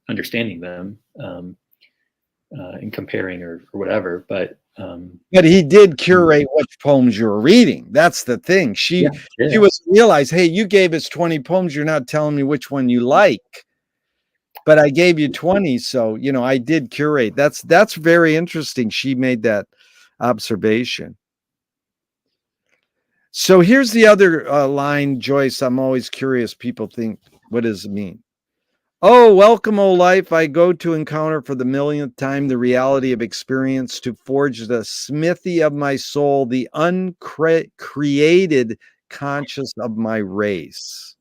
B: understanding them, and comparing or whatever. But
A: he did curate which poems you were reading. That's the thing. She was realized, hey, you gave us 20 poems. You're not telling me which one you like. But I gave you 20, so I did curate. That's very interesting. She made that observation. So here's the other line, Joyce. I'm always curious. People think, what does it mean? Oh, welcome, O life. I go to encounter for the millionth time the reality of experience, to forge the smithy of my soul, the uncreated conscious of my race.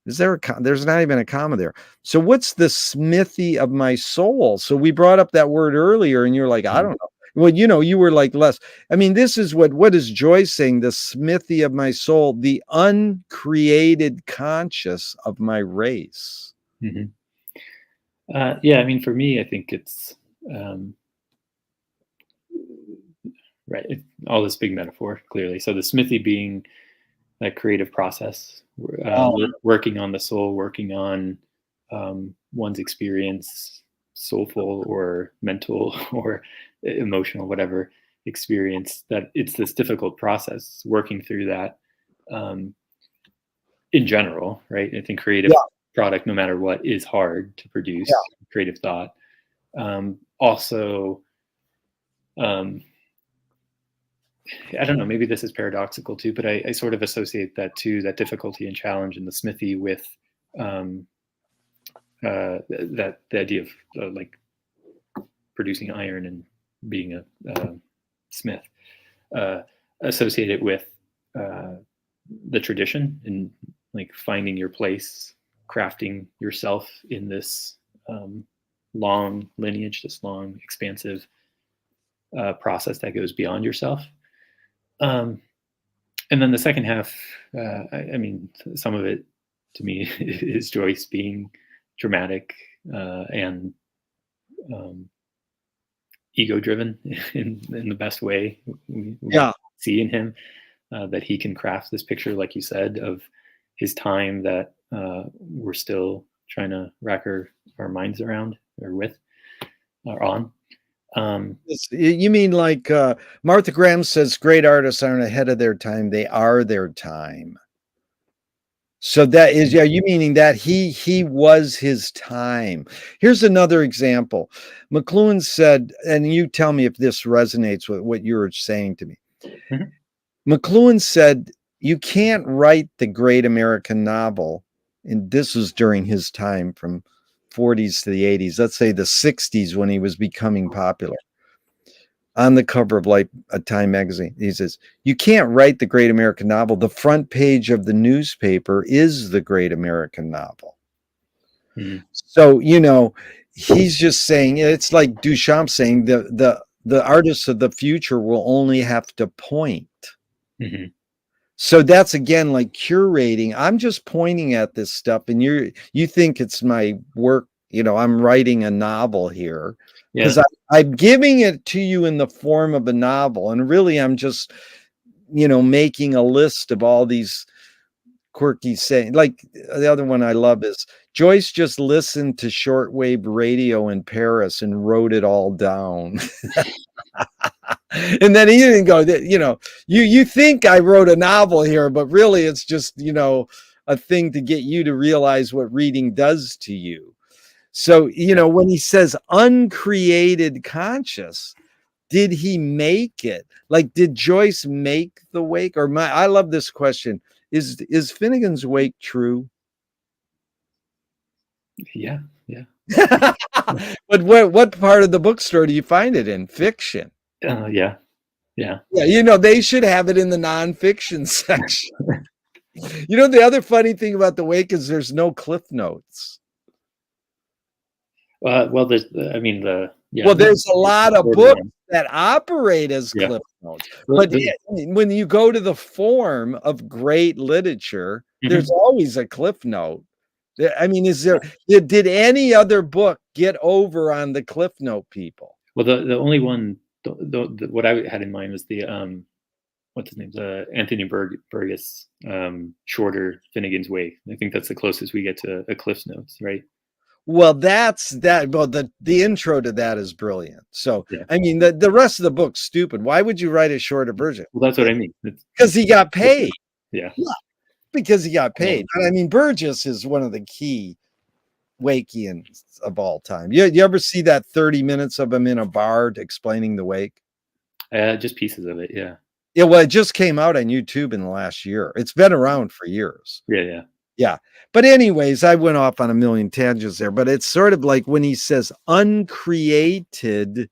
A: Is there there's not even a comma there. So what's the smithy of my soul? So we brought up that word earlier and you're like, I don't know. Well, you were like less. I mean, this is what is Joyce saying? The smithy of my soul, the uncreated conscious of my race.
B: Mm-hmm. I mean, for me, I think it's right. All this big metaphor, clearly. So the smithy being that creative process, working on the soul, working on one's experience, soulful or mental or emotional, whatever experience, that it's this difficult process working through that, um, in general, right? I think creative
A: Yeah,
B: product, no matter what, is hard to produce.
A: yeah,
B: Creative thought, also, um, I don't know, maybe this is paradoxical too, but I sort of associate that too, that difficulty and challenge in the smithy with, um, that the idea of like producing iron and being a smith, uh, associate it with uh, the tradition and like finding your place, crafting yourself in this, long lineage, this long, expansive process that goes beyond yourself. Um, and then the second half, I mean, some of it to me is Joyce being dramatic, and um, ego driven in the best way we
A: yeah.
B: see in him, that he can craft this picture, like you said, of his time that we're still trying to rack our minds around or with or on.
A: You mean like Martha Graham says, great artists aren't ahead of their time; they are their time. So that is, yeah, you meaning that he was his time. Here's another example. McLuhan said, and you tell me if this resonates with what you were saying to me.
B: Mhm.
A: McLuhan said, you can't write the great American novel, and this was during his time from 40s to the 80s, let's say the 60s when he was becoming popular. On the cover of like a Time magazine, he says, you can't write the great American novel. The front page of the newspaper is the great American novel.
B: Mhm.
A: So, he's just saying, it's like Duchamp saying the artists of the future will only have to point.
B: Mhm.
A: So that's again like curating. I'm just pointing at this stuff, and you think it's my work. I'm writing a novel here
B: Yeah.
A: because I'm giving it to you in the form of a novel, and really I'm just making a list of all these quirky saying. Like the other one I love is Joyce just listened to shortwave radio in Paris and wrote it all down. And then he didn't go that, you think I wrote a novel here, but really it's just, a thing to get you to realize what reading does to you. So, when he says uncreated conscious, did he make it? Like, did Joyce make the wake? I love this question. Is Finnegan's Wake true?
B: Yeah. Yeah.
A: But what part of the bookstore do you find it in? Fiction.
B: Yeah. Yeah.
A: Yeah, they should have it in the nonfiction section. The other funny thing about the wake is there's no cliff notes.
B: Well, there's, I mean,
A: Well, there's a lot of books
B: one.
A: that operate as
B: Yeah.
A: cliff notes,
B: Well,
A: but when you go to the form of great literature, there's always a cliff note. I mean, did any other book get over on the cliff note people?
B: well, the only one, what I had in mind was the, what's his name? Anthony Burgess, shorter Finnegan's Wake. I think that's the closest we get to a Cliff's Notes, right?
A: Well, that's that. Well, the intro to that is brilliant. So,
B: Yeah.
A: I mean, the rest of the book's stupid. Why would you write a shorter version?
B: Well, that's what I mean.
A: Because he got paid.
B: Yeah.
A: Yeah, because he got paid. But I mean, Burgess is one of the key Wakeans of all time. You ever see that 30 minutes of him in a bar explaining the wake?
B: Just pieces of it. Yeah.
A: Yeah, well, it just came out on YouTube in the last year. It's been around for years.
B: Yeah. Yeah.
A: Yeah. But anyways, I went off on a million tangents there, but it's sort of like when he says uncreated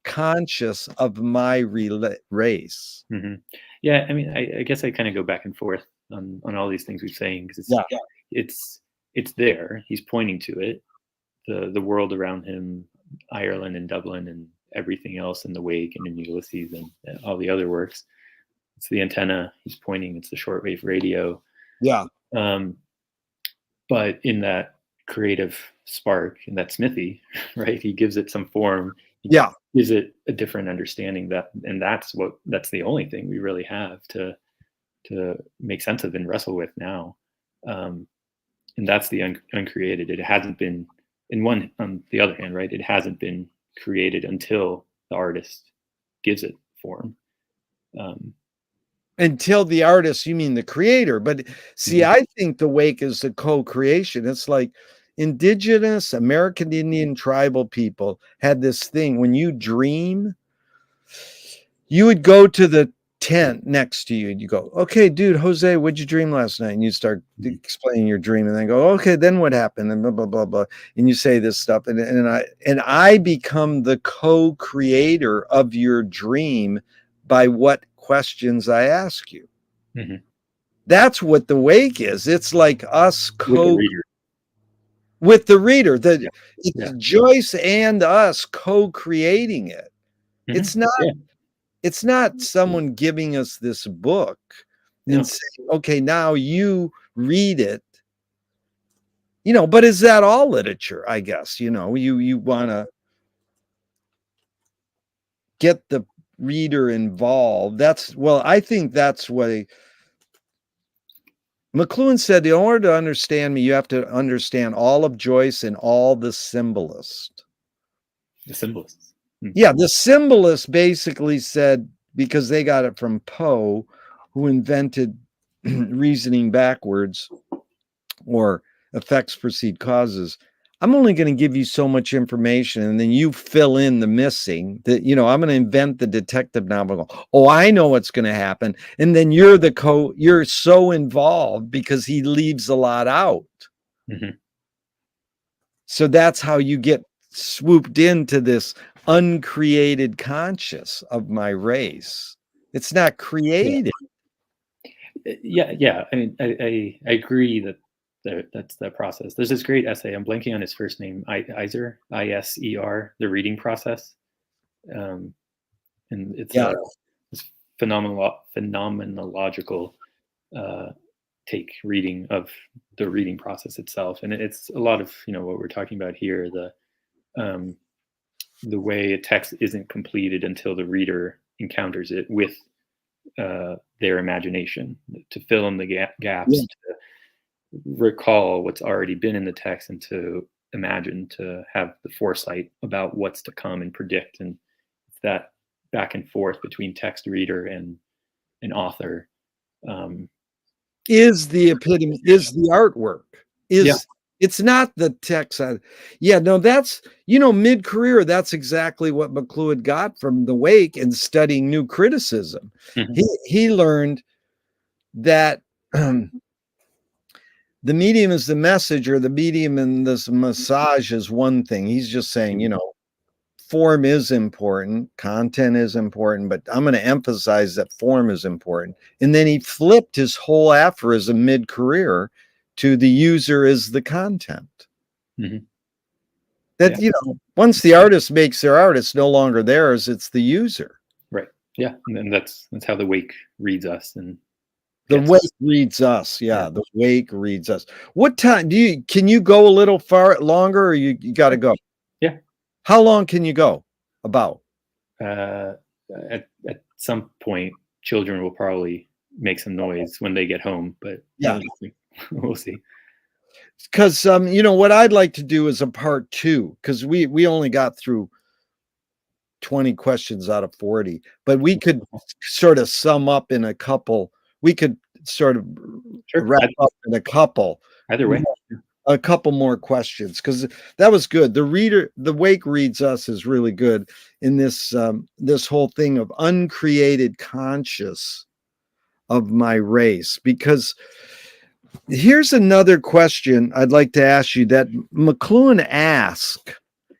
A: conscious of my race.
B: Mm-hmm. Yeah. I mean, I guess I kind of go back and forth on all these things we're saying, because it's there. He's pointing to it. The world around him, Ireland and Dublin and everything else in the wake and in Ulysses and all the other works. It's the antenna. He's pointing. It's the shortwave radio.
A: Yeah.
B: But in that creative spark, in that smithy, right? He gives it some form. He gives it a different understanding, and that's the only thing we really have to make sense of and wrestle with now. And that's the uncreated. It hasn't been on the other hand, right, it hasn't been created until the artist gives it form.
A: Until the artist, you mean the creator. But see, I think the wake is the co-creation. It's like indigenous American Indian tribal people had this thing. When you dream, you would go to the tent next to you and you go, okay, dude, Jose, what'd you dream last night? And you start explaining your dream and then go, okay, then what happened? And blah, blah, blah, blah. And you say this stuff. And I become the co-creator of your dream by what questions I ask you. That's what the wake is. It's like us with the reader. It's Joyce and us co-creating it. It's not someone giving us this book and saying, okay, now you read it. But is that all literature? I guess, you want to get the reader involved. I think that's what McLuhan said. In order to understand me, you have to understand all of Joyce and all the symbolists.
B: The symbolists.
A: Yeah, the symbolists basically said, because they got it from Poe, who invented reasoning backwards, or effects precede causes. I'm only going to give you so much information, and then you fill in the missing. That I'm going to invent the detective novel. Oh, I know what's going to happen, and then you're so involved because he leaves a lot out. So that's how you get swooped into this uncreated conscious of my race. It's not created.
B: Yeah. I mean, I agree that that's the process. There's this great essay. I'm blanking on his first name. Iser, Iser, the reading process, and it's this phenomenological take reading of the reading process itself, and it's a lot of what we're talking about here. The way a text isn't completed until the reader encounters it with their imagination, to fill in the gaps, to recall what's already been in the text, and to imagine, to have the foresight about what's to come and predict. And it's that back and forth between text reader and an author
A: is the epitome, is the artwork, it's not the text. That's mid-career, that's exactly what McLuhan got from the wake and studying new criticism. He learned that the medium is the message, or the medium and this massage is one thing. He's just saying, form is important, content is important, but I'm going to emphasize that form is important. And then he flipped his whole aphorism mid-career to the user is the content. Once the artist makes their art, it's no longer theirs, it's the user.
B: Right. Yeah. And that's how the wake reads us. And
A: the wake reads us. The wake reads us. What time can you go a little far longer, or you got to go?
B: Yeah.
A: How long can you go? About?
B: At some point, children will probably make some noise when they get home, but we'll see.
A: Because what I'd like to do is a part 2, because we only got through 20 questions out of 40, but we could sort of sum up in a couple. We could sort of wrap up in a couple.
B: Either way.
A: A couple more questions, because that was good. The wake reads us is really good in this this whole thing of uncreated conscious of my race. Because here's another question I'd like to ask you that McLuhan asked.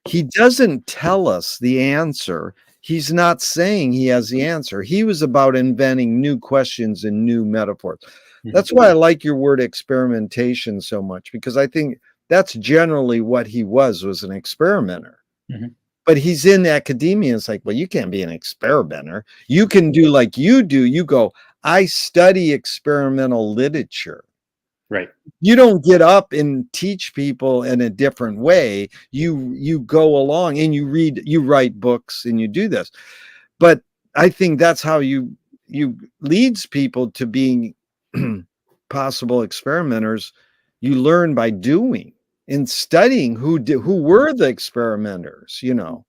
A: He doesn't tell us the answer. He's not saying he has the answer. He was about inventing new questions and new metaphors. That's why I like your word experimentation so much, because I think that's generally what he was an experimenter. But he's in academia. It's like, well, you can't be an experimenter. You can do like you do. You go, I study experimental literature.
B: Right.
A: You don't get up and teach people in a different way. You go along and you write books and you do this. But I think that's how you leads people to being possible experimenters. You learn by doing. in studying who were the experimenters, you know.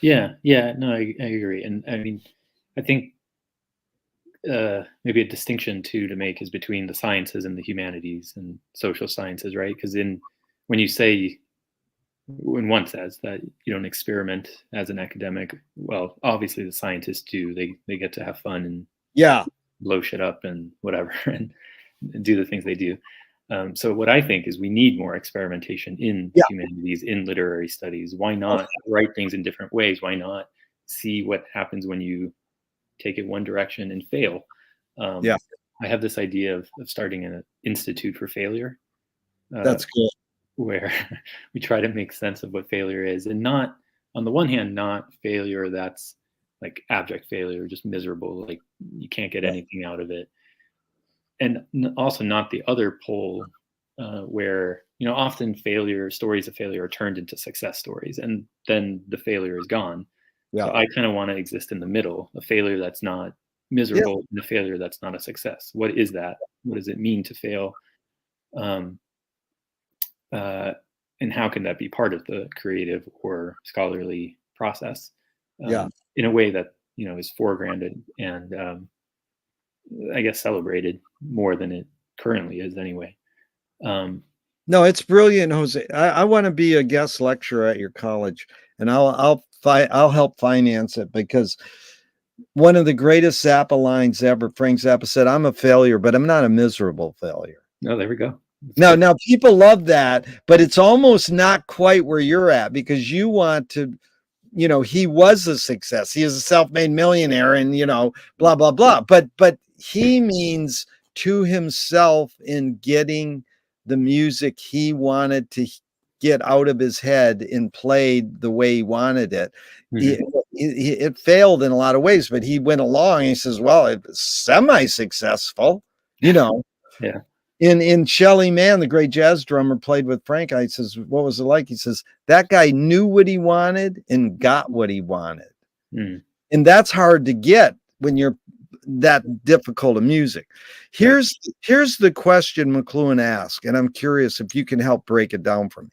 B: Yeah, no, I agree. And I mean, I think maybe a distinction too to make is between the sciences and the humanities and social sciences, right? Because when you say, when one says that you don't experiment as an academic, well, obviously the scientists do. They get to have fun and
A: Yeah,
B: blow shit up and whatever and do the things they do. So what I think is we need more experimentation in
A: yeah,
B: humanities, in literary studies. Why not write things in different ways? Why not see what happens when you take it one direction and fail?
A: yeah.
B: I have this idea of starting an institute for failure, uh,
A: That's cool.
B: where we try to make sense of what failure is, and not, on the one hand, not failure that's like abject failure, just miserable, like you can't get
A: Yeah,
B: anything out of it, and also not the other pole, where often failure stories of failure are turned into success stories, and then the failure is gone. So
A: yeah,
B: I kind of want to exist in the middle, a failure that's not
A: yeah,
B: miserable and a failure that's not a success. What is that? What does it mean to fail? Um, uh, and how can that be part of the creative or scholarly process,
A: yeah.
B: in a way that is foregrounded and, I guess, celebrated more than it currently is anyway. Um,
A: No, it's brilliant, Jose. I want to be a guest lecturer at your college, and I'll help finance it, because one of the greatest Zappa lines ever, Frank Zappa said, "I'm a failure, but I'm not a miserable failure."
B: oh, there we go. That's
A: Now,
B: good.
A: now people love that, but it's almost not quite where you're at, because you want to, he was a success. He is a self-made millionaire, and blah blah blah. But he means to himself in getting the music he wanted to get out of his head and played the way he wanted it. It,
B: Mhm.
A: it failed in a lot of ways, but he went along and he says, "Well, it was semi-successful," you know.
B: Yeah.
A: In Shelly Manne, the great jazz drummer, played with Frank. I says, "What was it like?" He says, "That guy knew what he wanted and got what he wanted."
B: Mm,
A: And that's hard to get when you're that difficult of music.
B: right.
A: Here's the question McLuhan asked, and I'm curious if you can help break it down for me.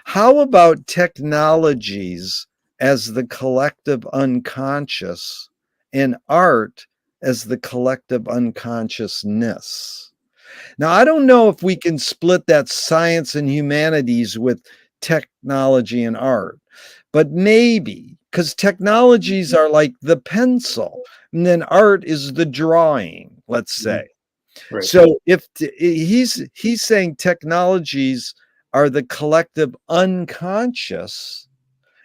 A: How about technologies as the collective unconscious and art as the collective unconsciousness? Now, I don't know if we can split that science and humanities with technology and art, but maybe, because technologies are like the pencil, and then art is the drawing, let's
B: Mhm.
A: say.
B: Right.
A: So if he's saying technologies are the collective unconscious,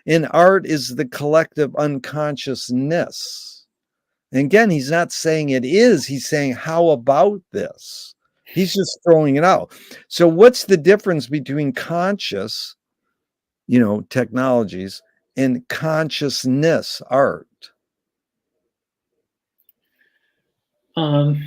A: and art is the collective unconsciousness. And again, he's not saying it is, he's saying, how about this? He's just throwing it out. So, what's the difference between conscious, technologies, and consciousness, art?
B: Um,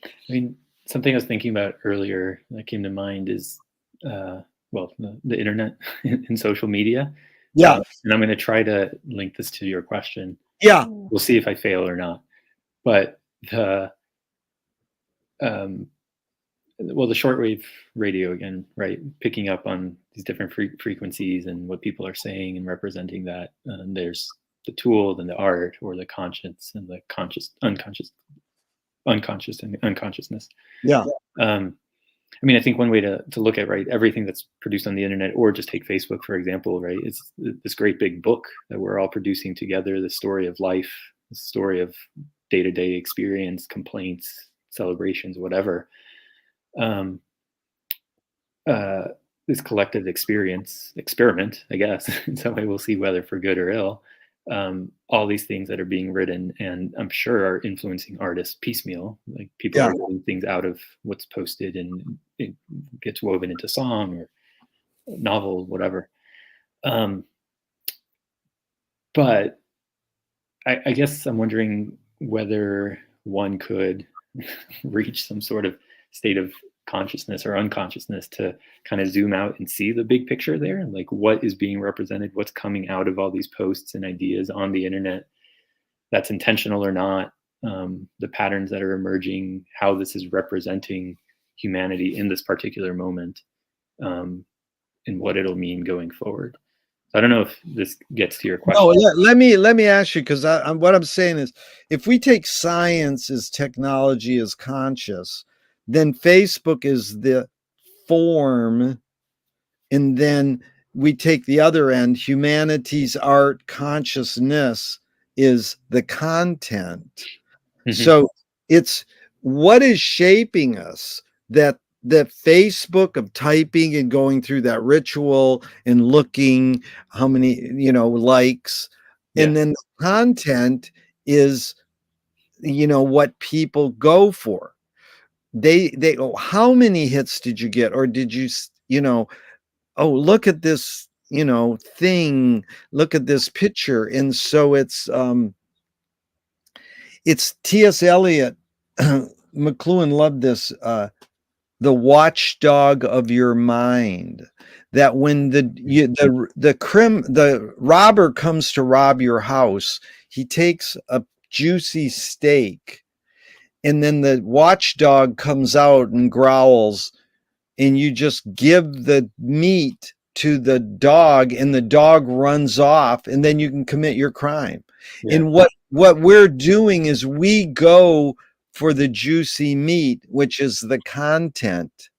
B: I mean, something I was thinking about earlier that came to mind is, uh, well, the internet and social media.
A: Yeah,
B: And I'm going to try to link this to your question.
A: yeah,
B: We'll see if I fail or not. But um, the shortwave radio again, right? Picking up on these different frequencies and what people are saying and representing that. And there's the tool, then the art, or the conscience and the unconscious and the unconsciousness.
A: yeah,
B: Um, I mean, I think one way to look at, right, everything that's produced on the internet, or just take Facebook, for example, right? It's this great big book that we're all producing together, the story of life, the story of day-to-day experience, complaints, celebrations, whatever. Um, uh, this collective experiment, I guess, in some way we'll see whether for good or ill. All these things that are being written, and I'm sure are influencing artists piecemeal. Like people
A: yeah,
B: are getting things out of what's posted, and it gets woven into song or novel, whatever. Um, but I guess I'm wondering whether one could reach some sort of state of consciousness or unconsciousness to kind of zoom out and see the big picture there, like what is being represented, what's coming out of all these posts and ideas on the internet, that's intentional or not, the patterns that are emerging, how this is representing humanity in this particular moment, and what it'll mean going forward. I don't know if this gets to your question.
A: No, let me ask you, because what I'm saying is, if we take science as technology as conscious, then Facebook is the form, and then we take the other end, humanity's art consciousness is the content. So it's what is shaping us, that Facebook of typing and going through that ritual and looking how many, likes, and then the content is, what people go for. They how many hits did you get, or did you, oh, look at this, thing, look at this picture. And so it's T.S. Eliot. McLuhan loved this, the watchdog of your mind, that when the robber comes to rob your house, he takes a juicy steak, and then the watchdog comes out and growls, and you just give the meat to the dog, and the dog runs off, and then you can commit your crime. And what we're doing is we go for the juicy meat, which is the content.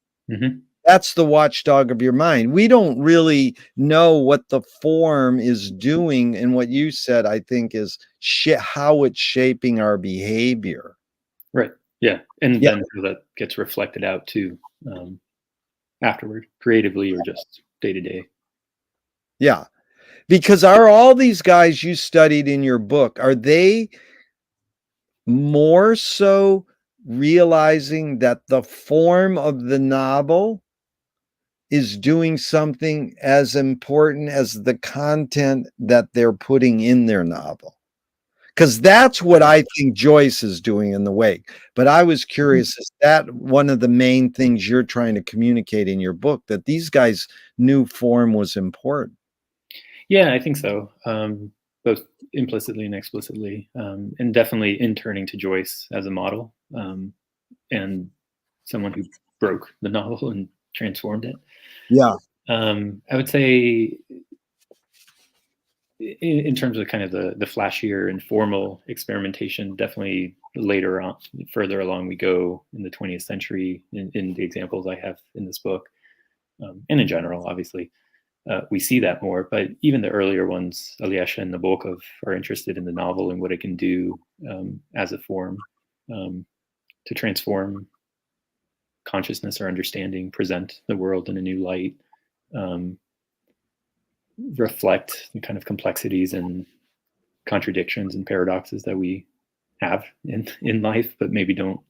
A: That's the watchdog of your mind. We don't really know what the form is doing, and what you said, I think, is how it's shaping our behavior.
B: Right. Yeah. And then that gets reflected out too, afterward, creatively or just day to day.
A: Yeah. Because are all these guys you studied in your book, are they more so realizing that the form of the novel is doing something as important as the content that they're putting in their novel? Because that's what I think Joyce is doing in The Wake. But I was curious, is that one of the main things you're trying to communicate in your book, that these guys knew form was important?
B: Yeah, I think so. Both implicitly and explicitly, and definitely in turning to Joyce as a model, and someone who broke the novel and transformed it.
A: Yeah.
B: I would say in terms of kind of the flashier and formal experimentation, definitely later on, further along we go in the 20th century, in the examples I have in this book, and in general, obviously, we see that more. But even the earlier ones, Alyosha and Nabokov, are interested in the novel and what it can do as a form to transform consciousness or understanding, present the world in a new light, reflect the kind of complexities and contradictions and paradoxes that we have in life, but maybe don't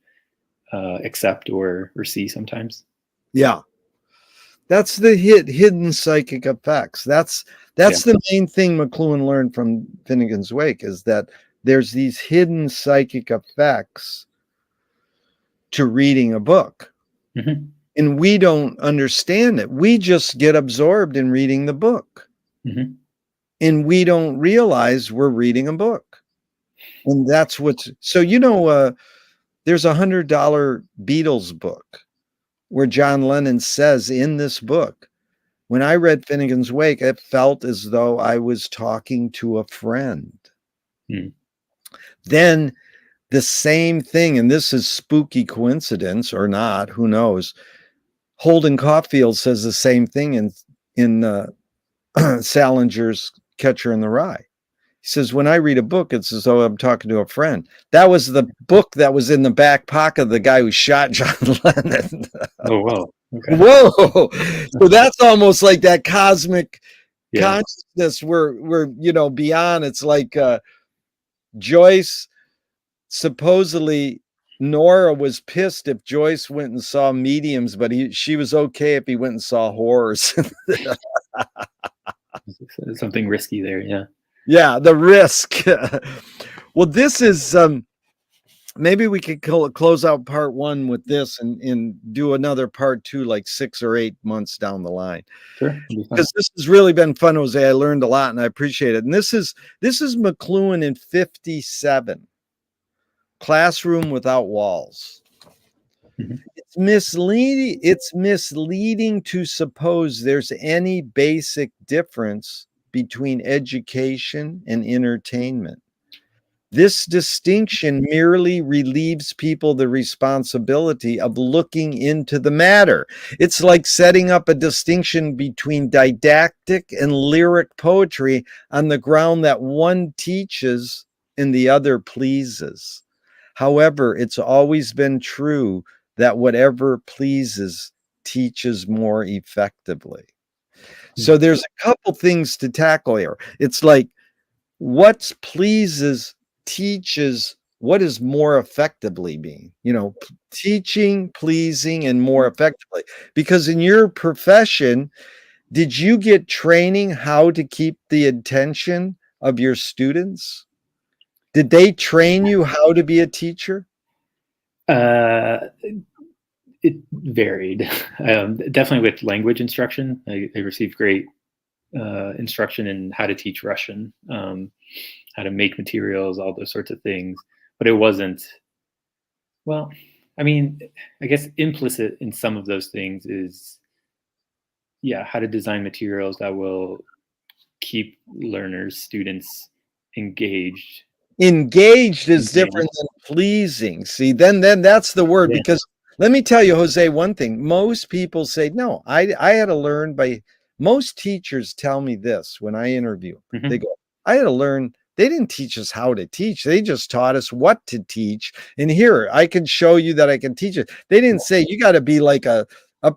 B: accept or see sometimes.
A: Yeah. That's the hidden psychic effects. That's the main thing McLuhan learned from Finnegan's Wake, is that there's these hidden psychic effects to reading a book. And we don't understand it. We just get absorbed in reading the book. And we don't realize we're reading a book. And that's what's so, there's $100 Beatles book where John Lennon says in this book, when I read Finnegan's Wake, it felt as though I was talking to a friend. Then the same thing, and this is spooky coincidence or not, who knows, Holden Caulfield says the same thing in Salinger's Catcher in the Rye. He says, when I read a book, it's as though I'm talking to a friend. That was the book that was in the back pocket of the guy who shot John Lennon.
B: Oh, wow. Okay.
A: Whoa. So that's almost like that cosmic consciousness we're beyond. It's like Joyce, supposedly Nora was pissed if Joyce went and saw mediums, but she was okay if he went and saw horrors.
B: Something risky there.
A: Yeah, the risk. Well, this is maybe we could close out part 1 with this and do another part 2 like 6 or 8 months down the line.
B: Sure,
A: because this has really been fun, Jose. I learned a lot and I appreciate it. And this is McLuhan in 57, Classroom Without Walls.
B: Mhm.
A: It's misleading to suppose there's any basic difference between education and entertainment. This distinction merely relieves people the responsibility of looking into the matter. It's like setting up a distinction between didactic and lyric poetry on the ground that one teaches and the other pleases. However, it's always been true that whatever pleases teaches more effectively. So
B: Mhm.
A: there's a couple things to tackle here. It's like what pleases teaches what is more effectively being, teaching, pleasing, and more effectively. Because in your profession, did you get training how to keep the attention of your students? Did they train you how to be a teacher?
B: Uh, it varied. Definitely with language instruction, I received great instruction in how to teach Russian, how to make materials, all those sorts of things. But it wasn't, well, I mean, I guess implicit in some of those things is, yeah, how to design materials that will keep learners, students engaged.
A: Engaged is
B: Engaged.
A: different than pleasing. See, then that's the word,
B: Yeah.
A: because let me tell you, Jose, one thing. Most people say, no, I had to learn by most teachers tell me this when I interview. They
B: Hmm.
A: go, I had to learn. They didn't teach us how to teach. They just taught us what to teach. And here, I can show you that I can teach it. They didn't say you got to be like a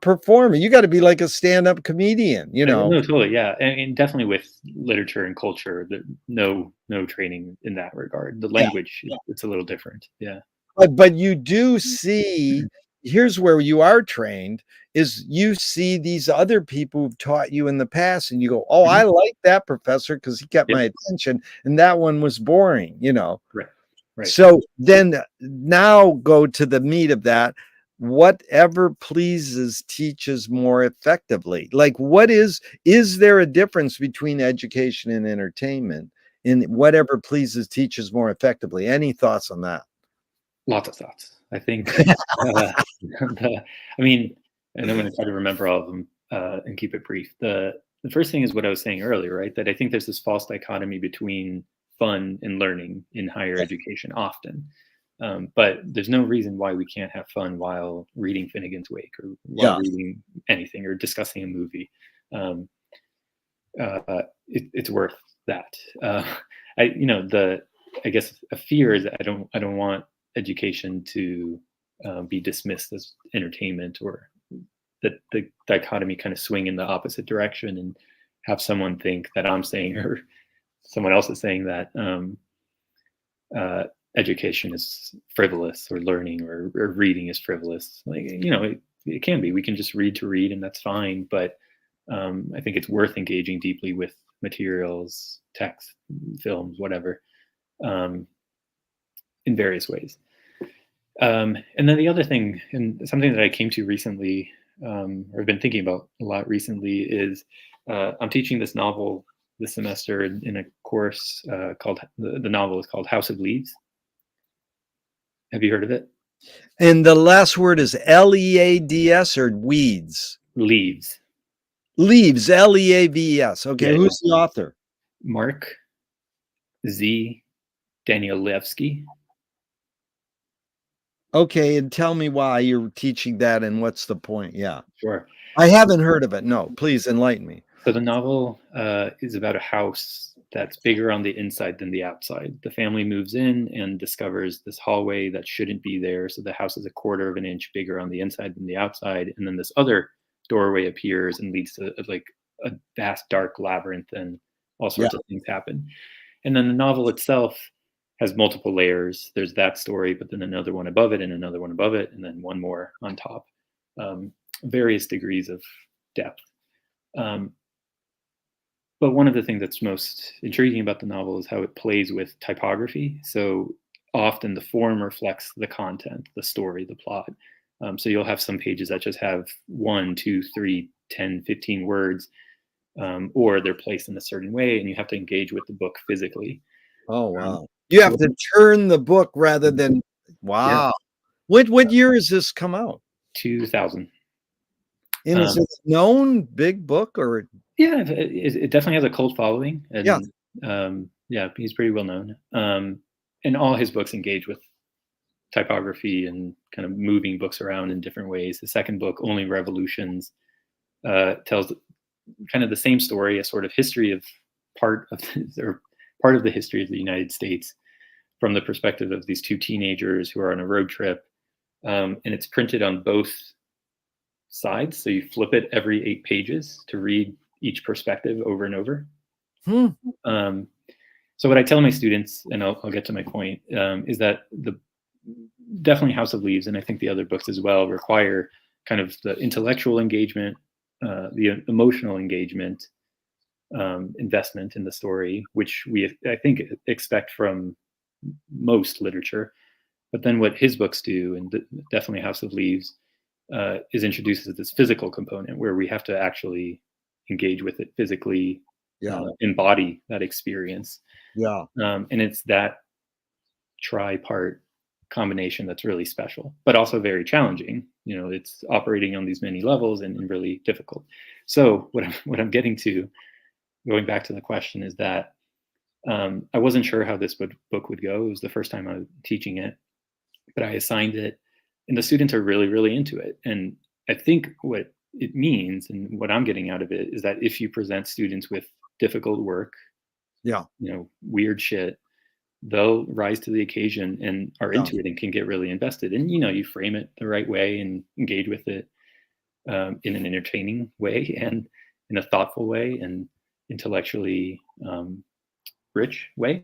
A: performer. You got to be like a stand-up comedian,
B: No, totally, yeah, and definitely with literature and culture, no training in that regard. The
A: Yeah.
B: language, it's a little different. Yeah.
A: But you do see, here's where you are trained, is you see these other people who've taught you in the past, and you go, "Oh, I
B: Mhm.
A: like that professor because he kept
B: Yep.
A: my attention, and that one was boring."
B: Right. Right.
A: So then now go to the meat of that. Whatever pleases teaches more effectively. Like, is there a difference between education and entertainment? In whatever pleases teaches more effectively. Any thoughts on that?
B: Lots of thoughts. I think, I mean, and I'm gonna try to remember all of them, and keep it brief. The first thing is what I was saying earlier, right? That I think there's this false dichotomy between fun and learning in higher education often. But there's no reason why we can't have fun while reading Finnegan's Wake or while
A: Yeah.
B: reading anything or discussing a movie. Um, it's worth that. I guess a fear is that I don't want education to be dismissed as entertainment, or that the dichotomy kind of swing in the opposite direction and have someone think that I'm saying or someone else is saying that uh, education is frivolous, or learning or reading is frivolous. Like, it can be. We can just read to read, and that's fine. But I think it's worth engaging deeply with materials, text, films, whatever, um, in various ways. And then the other thing, and something that I came to recently, or I've been thinking about a lot recently, is I'm teaching this novel this semester in a course called the novel is called House of Leaves. Have you heard of it?
A: And the last word is Leads or weeds?
B: Leaves.
A: Leaves, Leaves. Okay,
B: Yeah, yeah.
A: who's the author?
B: Mark Z. Danielewski.
A: Okay, and tell me why you're teaching that and what's the point. Yeah.
B: Sure.
A: I haven't heard of it. No, please enlighten me.
B: So the novel is about a house that's bigger on the inside than the outside. The family moves in and discovers this hallway that shouldn't be there. So the house is a quarter of an inch bigger on the inside than the outside. And then this other doorway appears and leads to like a vast dark labyrinth, and all
A: Yeah.
B: sorts of things happen. And then the novel itself has multiple layers. There's that story, but then another one above it, and another one above it, and then one more on top. Various degrees of depth. Um, but one of the things that's most intriguing about the novel is how it plays with typography. So often the form reflects the content, the story, the plot. So you'll have some pages that just have 1, 2, 3, 10, 15 words, or they're placed in a certain way, and you have to engage with the book physically.
A: Oh,
B: Um,
A: wow. You
B: so
A: have to turn the book rather than,
B: yeah,
A: wow. What year has this come out?
B: 2000.
A: And is it a known big book or?
B: Yeah, it definitely has a cult following,
A: Yeah.
B: and yeah, he's pretty well known. And all his books engage with typography and kind of moving books around in different ways. The second book, Only Revolutions, tells kind of the same story, a sort of history of part of the history of the United States from the perspective of these two teenagers who are on a road trip, and it's printed on both sides, so you flip it every 8 pages to read each perspective over and over. So what I tell my students, and I'll get to my point, is that definitely House of Leaves, and I think the other books as well, require kind of the intellectual engagement, the emotional engagement, investment in the story, which I think expect from most literature. But then what his books do, and definitely House of Leaves, is introduces this physical component where we have to actually engage with it physically, embody that experience. And it's that tripart combination that's really special, but also very challenging. It's operating on these many levels and really difficult. So what I'm getting to, going back to the question, is that I wasn't sure how this book would go. It was the first time I was teaching it, but I assigned it, and the students are really, really into it. And I think what it means and what I'm getting out of it is that if you present students with difficult work, weird shit, they'll rise to the occasion and are into it and can get really invested. And you frame it the right way and engage with it in an entertaining way and in a thoughtful way and intellectually rich way.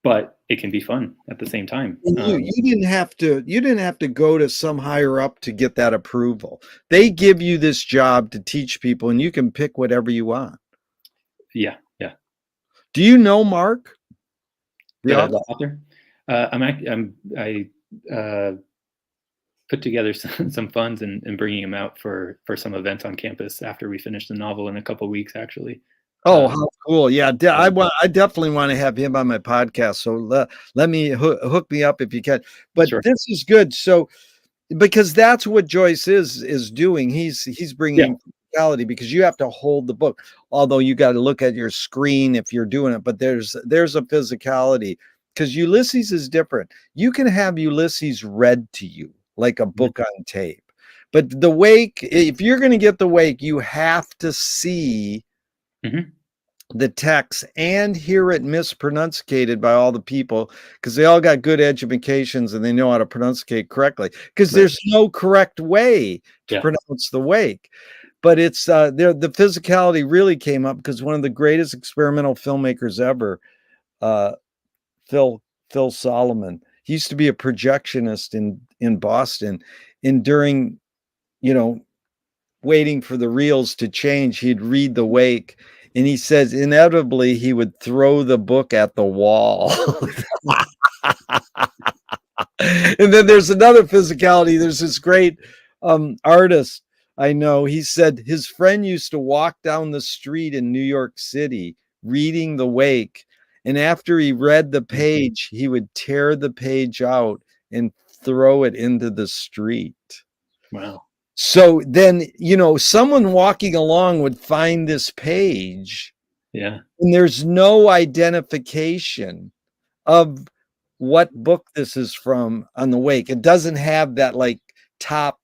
B: But it can be fun at the same time.
A: You didn't have to go to some higher up to get that approval. They give you this job to teach people, and you can pick whatever you want.
B: Yeah.
A: Do you know Mark,
B: the author? I put together some funds and bringing him out for some events on campus after we finish the novel in a couple of weeks, actually.
A: Oh, how cool. Yeah, I definitely want to have him on my podcast. So let me hook me up if you can. But
B: Sure.
A: This is good. So because that's what Joyce is doing. He's bringing reality, because you have to hold the book. Although you got to look at your screen if you're doing it, but there's a physicality, because Ulysses is different. You can have Ulysses read to you like a book on tape. But the Wake, if you're going to get the Wake, you have to see the text and hear it mispronunciated by all the people, because they all got good educations and they know how to pronunciate correctly, because there's no correct way to pronounce the Wake. But it's the physicality really came up because one of the greatest experimental filmmakers ever, Phil Solomon, he used to be a projectionist in Boston, and during waiting for the reels to change, he'd read the Wake, and he says inevitably he would throw the book at the wall. And then there's another physicality. There's this great artist I know. He said his friend used to walk down the street in New York City reading the Wake, and after he read the page, he would tear the page out and throw it into the street.
B: Wow.
A: So then, someone walking along would find this page.
B: Yeah.
A: And there's no identification of what book this is from on the Wake. It doesn't have that like top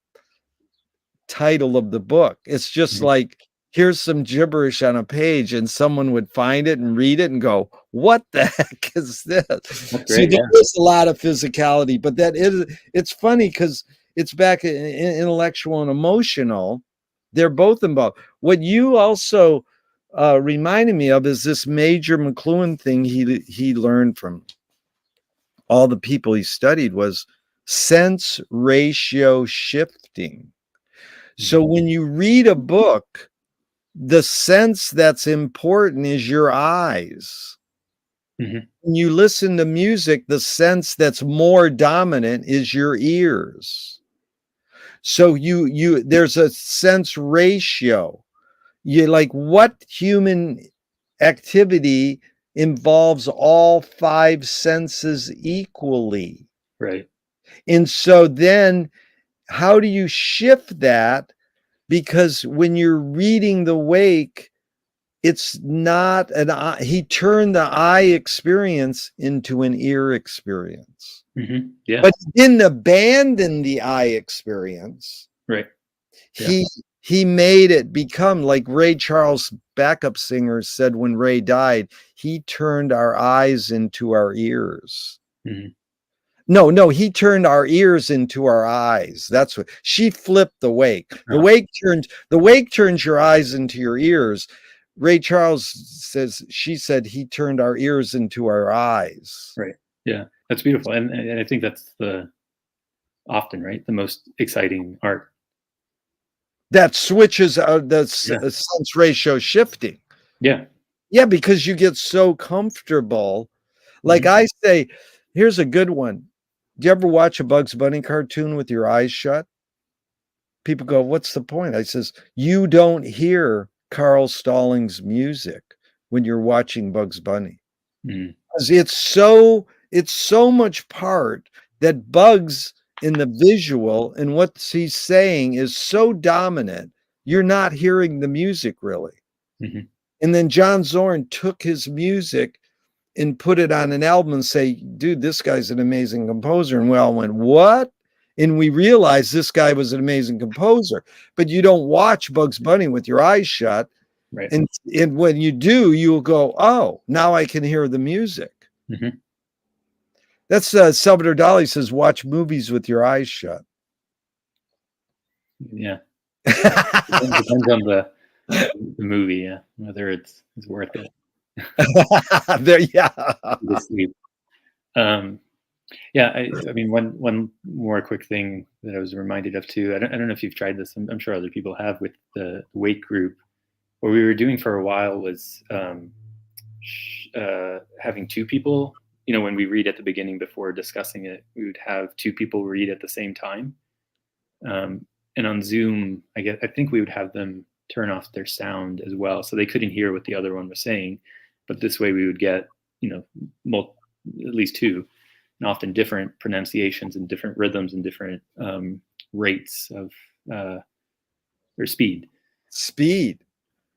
A: title of the book. It's just like, here's some gibberish on a page, and someone would find it and read it and go, what the heck is this? So there's a lot of physicality, but it's funny because it's back in intellectual and emotional. They're both involved. What you also reminded me of is this Major McLuhan thing he learned from all the people he studied, was sense ratio shifting. So when you read a book, the sense that's important is your eyes. When you listen to music, the sense that's more dominant is your ears. So there's a sense ratio. You like, what human activity involves all 5 senses equally,
B: Right.
A: And so then how do you shift that? Because when you're reading the wake, it's not an eye. He turned the eye experience into an ear experience.
B: Yeah.
A: But he didn't abandon the eye experience.
B: Right. Yeah.
A: He made it become, like Ray Charles' backup singer said when Ray died, he turned our eyes into our ears. No, he turned our ears into our eyes. That's what she flipped the wake. The wake turns your eyes into your ears. Ray Charles says she said he turned our ears into our eyes.
B: Right. Yeah. That's beautiful. And I think that's often, right, the most exciting art.
A: That switches the
B: Yeah.
A: sense ratio shifting.
B: Yeah.
A: Yeah, because you get so comfortable. Like I say, here's a good one. Do you ever watch a Bugs Bunny cartoon with your eyes shut? People go, what's the point? I says, you don't hear Carl Stallings music when you're watching Bugs Bunny. Because it's so much part that Bugs in the visual and what he's saying is so dominant, you're not hearing the music really. And then John Zorn took his music and put it on an album and say, dude, this guy's an amazing composer. And we all went, what? And we realized this guy was an amazing composer. But you don't watch Bugs Bunny with your eyes shut.
B: Right.
A: And when you do, you'll go, oh, now I can hear the music. That's Salvador Dali says, watch movies with your eyes shut.
B: Yeah. It depends on the movie, yeah, whether it's worth it.
A: There, yeah.
B: To sleep. Yeah, I mean, one more quick thing that I was reminded of too. I don't know if you've tried this. I'm sure other people have with the wake group. What we were doing for a while was having two people. You know, when we read at the beginning before discussing it, we would have two people read at the same time. And on Zoom, I think we would have them turn off their sound as well, so they couldn't hear what the other one was saying. But this way, we would get, at least two, and often different pronunciations and different rhythms and different rates of or speed.
A: Speed.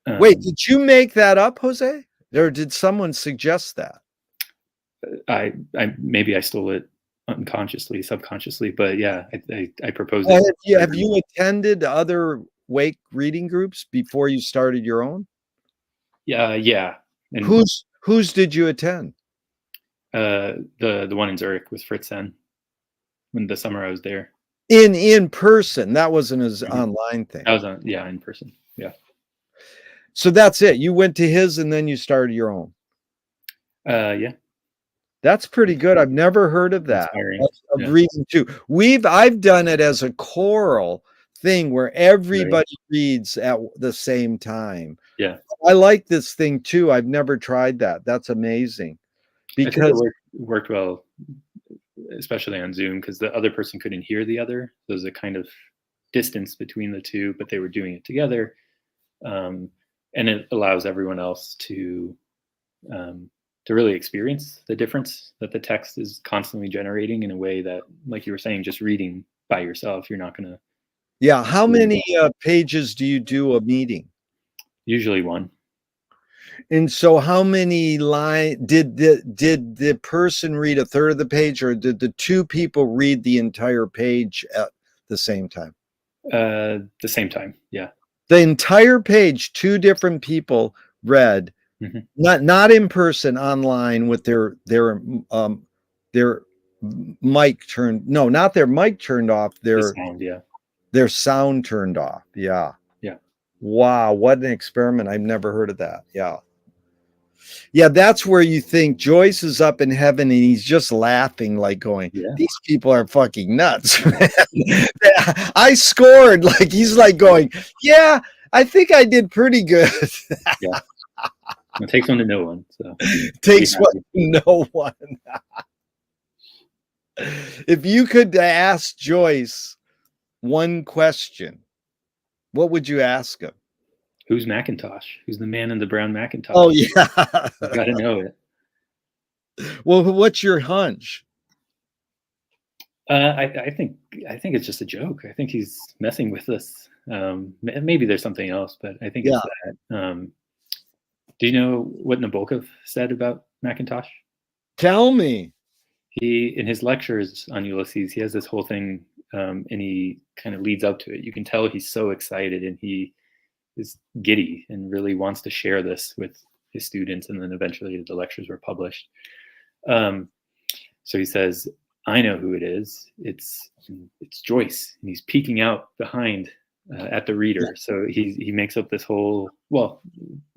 A: Wait, did you make that up, Jose? Or did someone suggest that?
B: Maybe I stole it unconsciously, subconsciously, but yeah, I proposed it.
A: Have you attended other wake reading groups before you started your own?
B: Yeah. And
A: whose did you attend?
B: The one in Zurich with Fritz Sen, when the summer I was there.
A: In person. That wasn't his online thing.
B: That was in person. Yeah.
A: So that's it. You went to his and then you started your own.
B: Yeah.
A: That's pretty good. I've never heard of that.
B: Yeah.
A: Reading too. I've done it as a choral thing where everybody reads at the same time.
B: Yeah.
A: I like this thing too. I've never tried that. That's amazing. Because
B: it worked well, especially on Zoom, because the other person couldn't hear the other. There's a kind of distance between the two, but they were doing it together. And it allows everyone else to really experience the difference that the text is constantly generating in a way that, like you were saying, just reading by yourself, you're not going to.
A: Yeah. How many pages do you do a meeting?
B: Usually one.
A: And so how many lines did the person read a third of the page, or did the two people read the entire page at the same time?
B: The same time. Yeah.
A: The entire page, two different people read. Not in person, online with their mic turned. No, not their mic turned off. Their sound turned off. Yeah.
B: Yeah.
A: Wow, what an experiment! I've never heard of that. Yeah. Yeah, that's where you think Joyce is up in heaven and he's just laughing, like going, these people are fucking nuts. I scored. Like he's like going, yeah, I think I did pretty good.
B: Yeah. It takes one to know one. So
A: takes one to know one. If you could ask Joyce one question, what would you ask him?
B: Who's Macintosh? Who's the man in the brown Macintosh?
A: Oh, yeah.
B: You got to know it.
A: Well, what's your hunch?
B: I think it's just a joke. I think he's messing with us. Maybe there's something else, but I think
A: Yeah.
B: it's that. Do you know what Nabokov said about Macintosh?
A: Tell me.
B: He, in his lectures on Ulysses, he has this whole thing, and he kind of leads up to it. You can tell he's so excited and he is giddy and really wants to share this with his students. And then eventually the lectures were published. So he says, "I know who it is. It's Joyce," and he's peeking out behind at the reader. So he makes up this whole, well,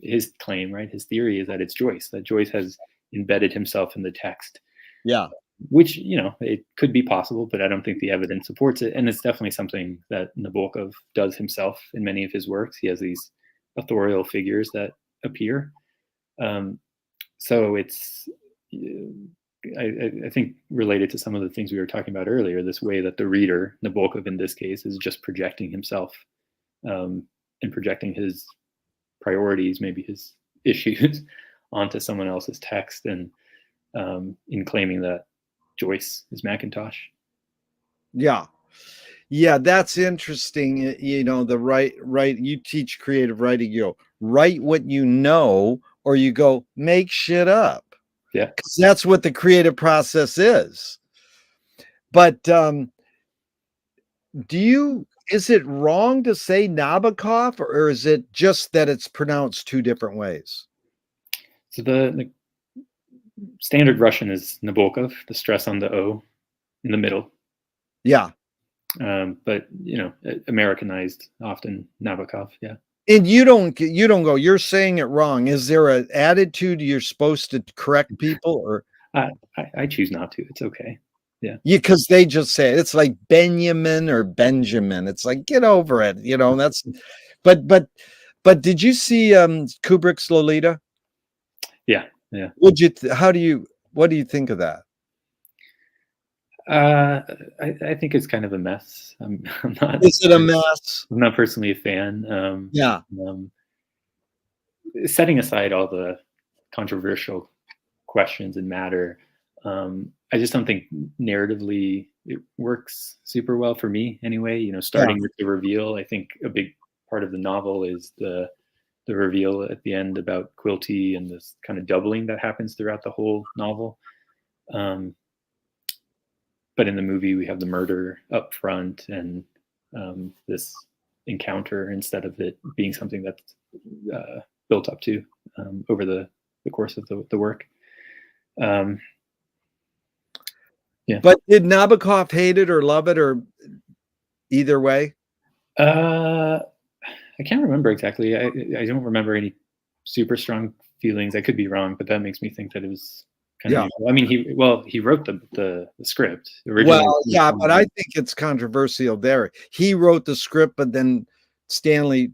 B: his claim, right? His theory is that it's Joyce. That Joyce has embedded himself in the text.
A: Yeah.
B: Which, it could be possible, but I don't think the evidence supports it. And it's definitely something that Nabokov does himself in many of his works. He has these authorial figures that appear. So it's, I think, related to some of the things we were talking about earlier, this way that the reader, Nabokov in this case, is just projecting himself, and projecting his priorities, maybe his issues, onto someone else's text, and in claiming that Joyce is Macintosh.
A: Yeah. Yeah, that's interesting. You teach creative writing, you go, write what you know, or you go make shit up.
B: Yeah.
A: Because that's what the creative process is. But is it wrong to say Nabokov, or is it just that it's pronounced two different ways?
B: So the standard Russian is Nabokov, the stress on the O in the middle.
A: Yeah.
B: But Americanized often Nabokov. Yeah.
A: And you don't go, you're saying it wrong. Is there an attitude you're supposed to correct people, or
B: I choose not to. It's okay. Yeah.
A: Because they just say it. It's like Benjamin or Benjamin. It's like, get over it. That's but did you see Kubrick's Lolita?
B: Yeah. Yeah.
A: What do you think of that?
B: I think it's kind of a mess. I'm not.
A: Is it a mess?
B: I'm not personally a fan.
A: Yeah.
B: Setting aside all the controversial questions and matter, I just don't think narratively it works super well for me anyway. Starting with the reveal, I think a big part of the novel is the reveal at the end about Quilty and this kind of doubling that happens throughout the whole novel. But in the movie, we have the murder up front and this encounter, instead of it being something that's built up to over the course of the work. Yeah.
A: But did Nabokov hate it or love it, or either way?
B: I can't remember exactly. I don't remember any super strong feelings. I could be wrong, but that makes me think that it was kind of usual. I mean, he wrote the script originally.
A: Well, yeah, but I think it's controversial there. He wrote the script, but then Stanley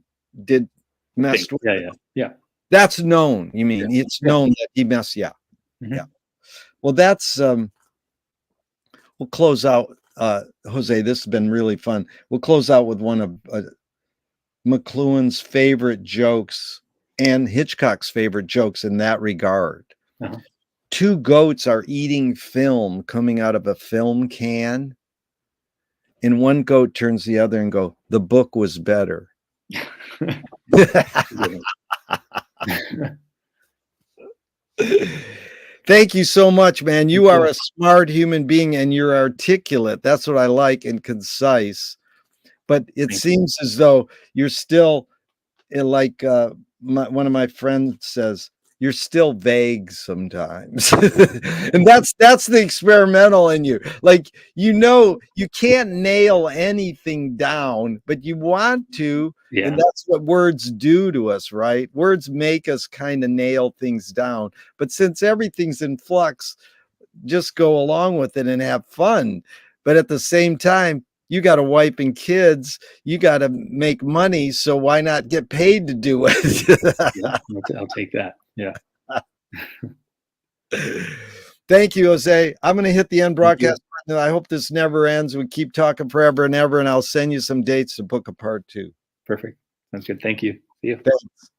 A: messed with it.
B: Yeah.
A: That's known. You mean it's known that he messed? Yeah.
B: Mm-hmm.
A: Yeah. Well, that's we'll close out. Jose, this has been really fun. We'll close out with one of McLuhan's favorite jokes and Hitchcock's favorite jokes in that regard.
B: Uh-huh.
A: Two goats are eating film coming out of a film can, and one goat turns to the other and go, "The book was better." Thank you so much, man. You are a smart human being and you're articulate. That's what I like, and concise. But it seems as though you're still like one of my friends says, you're still vague sometimes. And that's the experimental in you. Like, you can't nail anything down, but you want to.
B: Yeah.
A: And that's what words do to us, right? Words make us kind of nail things down. But since everything's in flux, just go along with it and have fun. But at the same time, you got a wife and kids, you got to make money. So why not get paid to do it?
B: Yeah, I'll take that. Yeah.
A: Thank you, Jose. I'm going to hit the end broadcast. I hope this never ends. We keep talking forever and ever, and I'll send you some dates to book a part 2.
B: Perfect. Sounds good. Thank you. See you.
A: Thanks.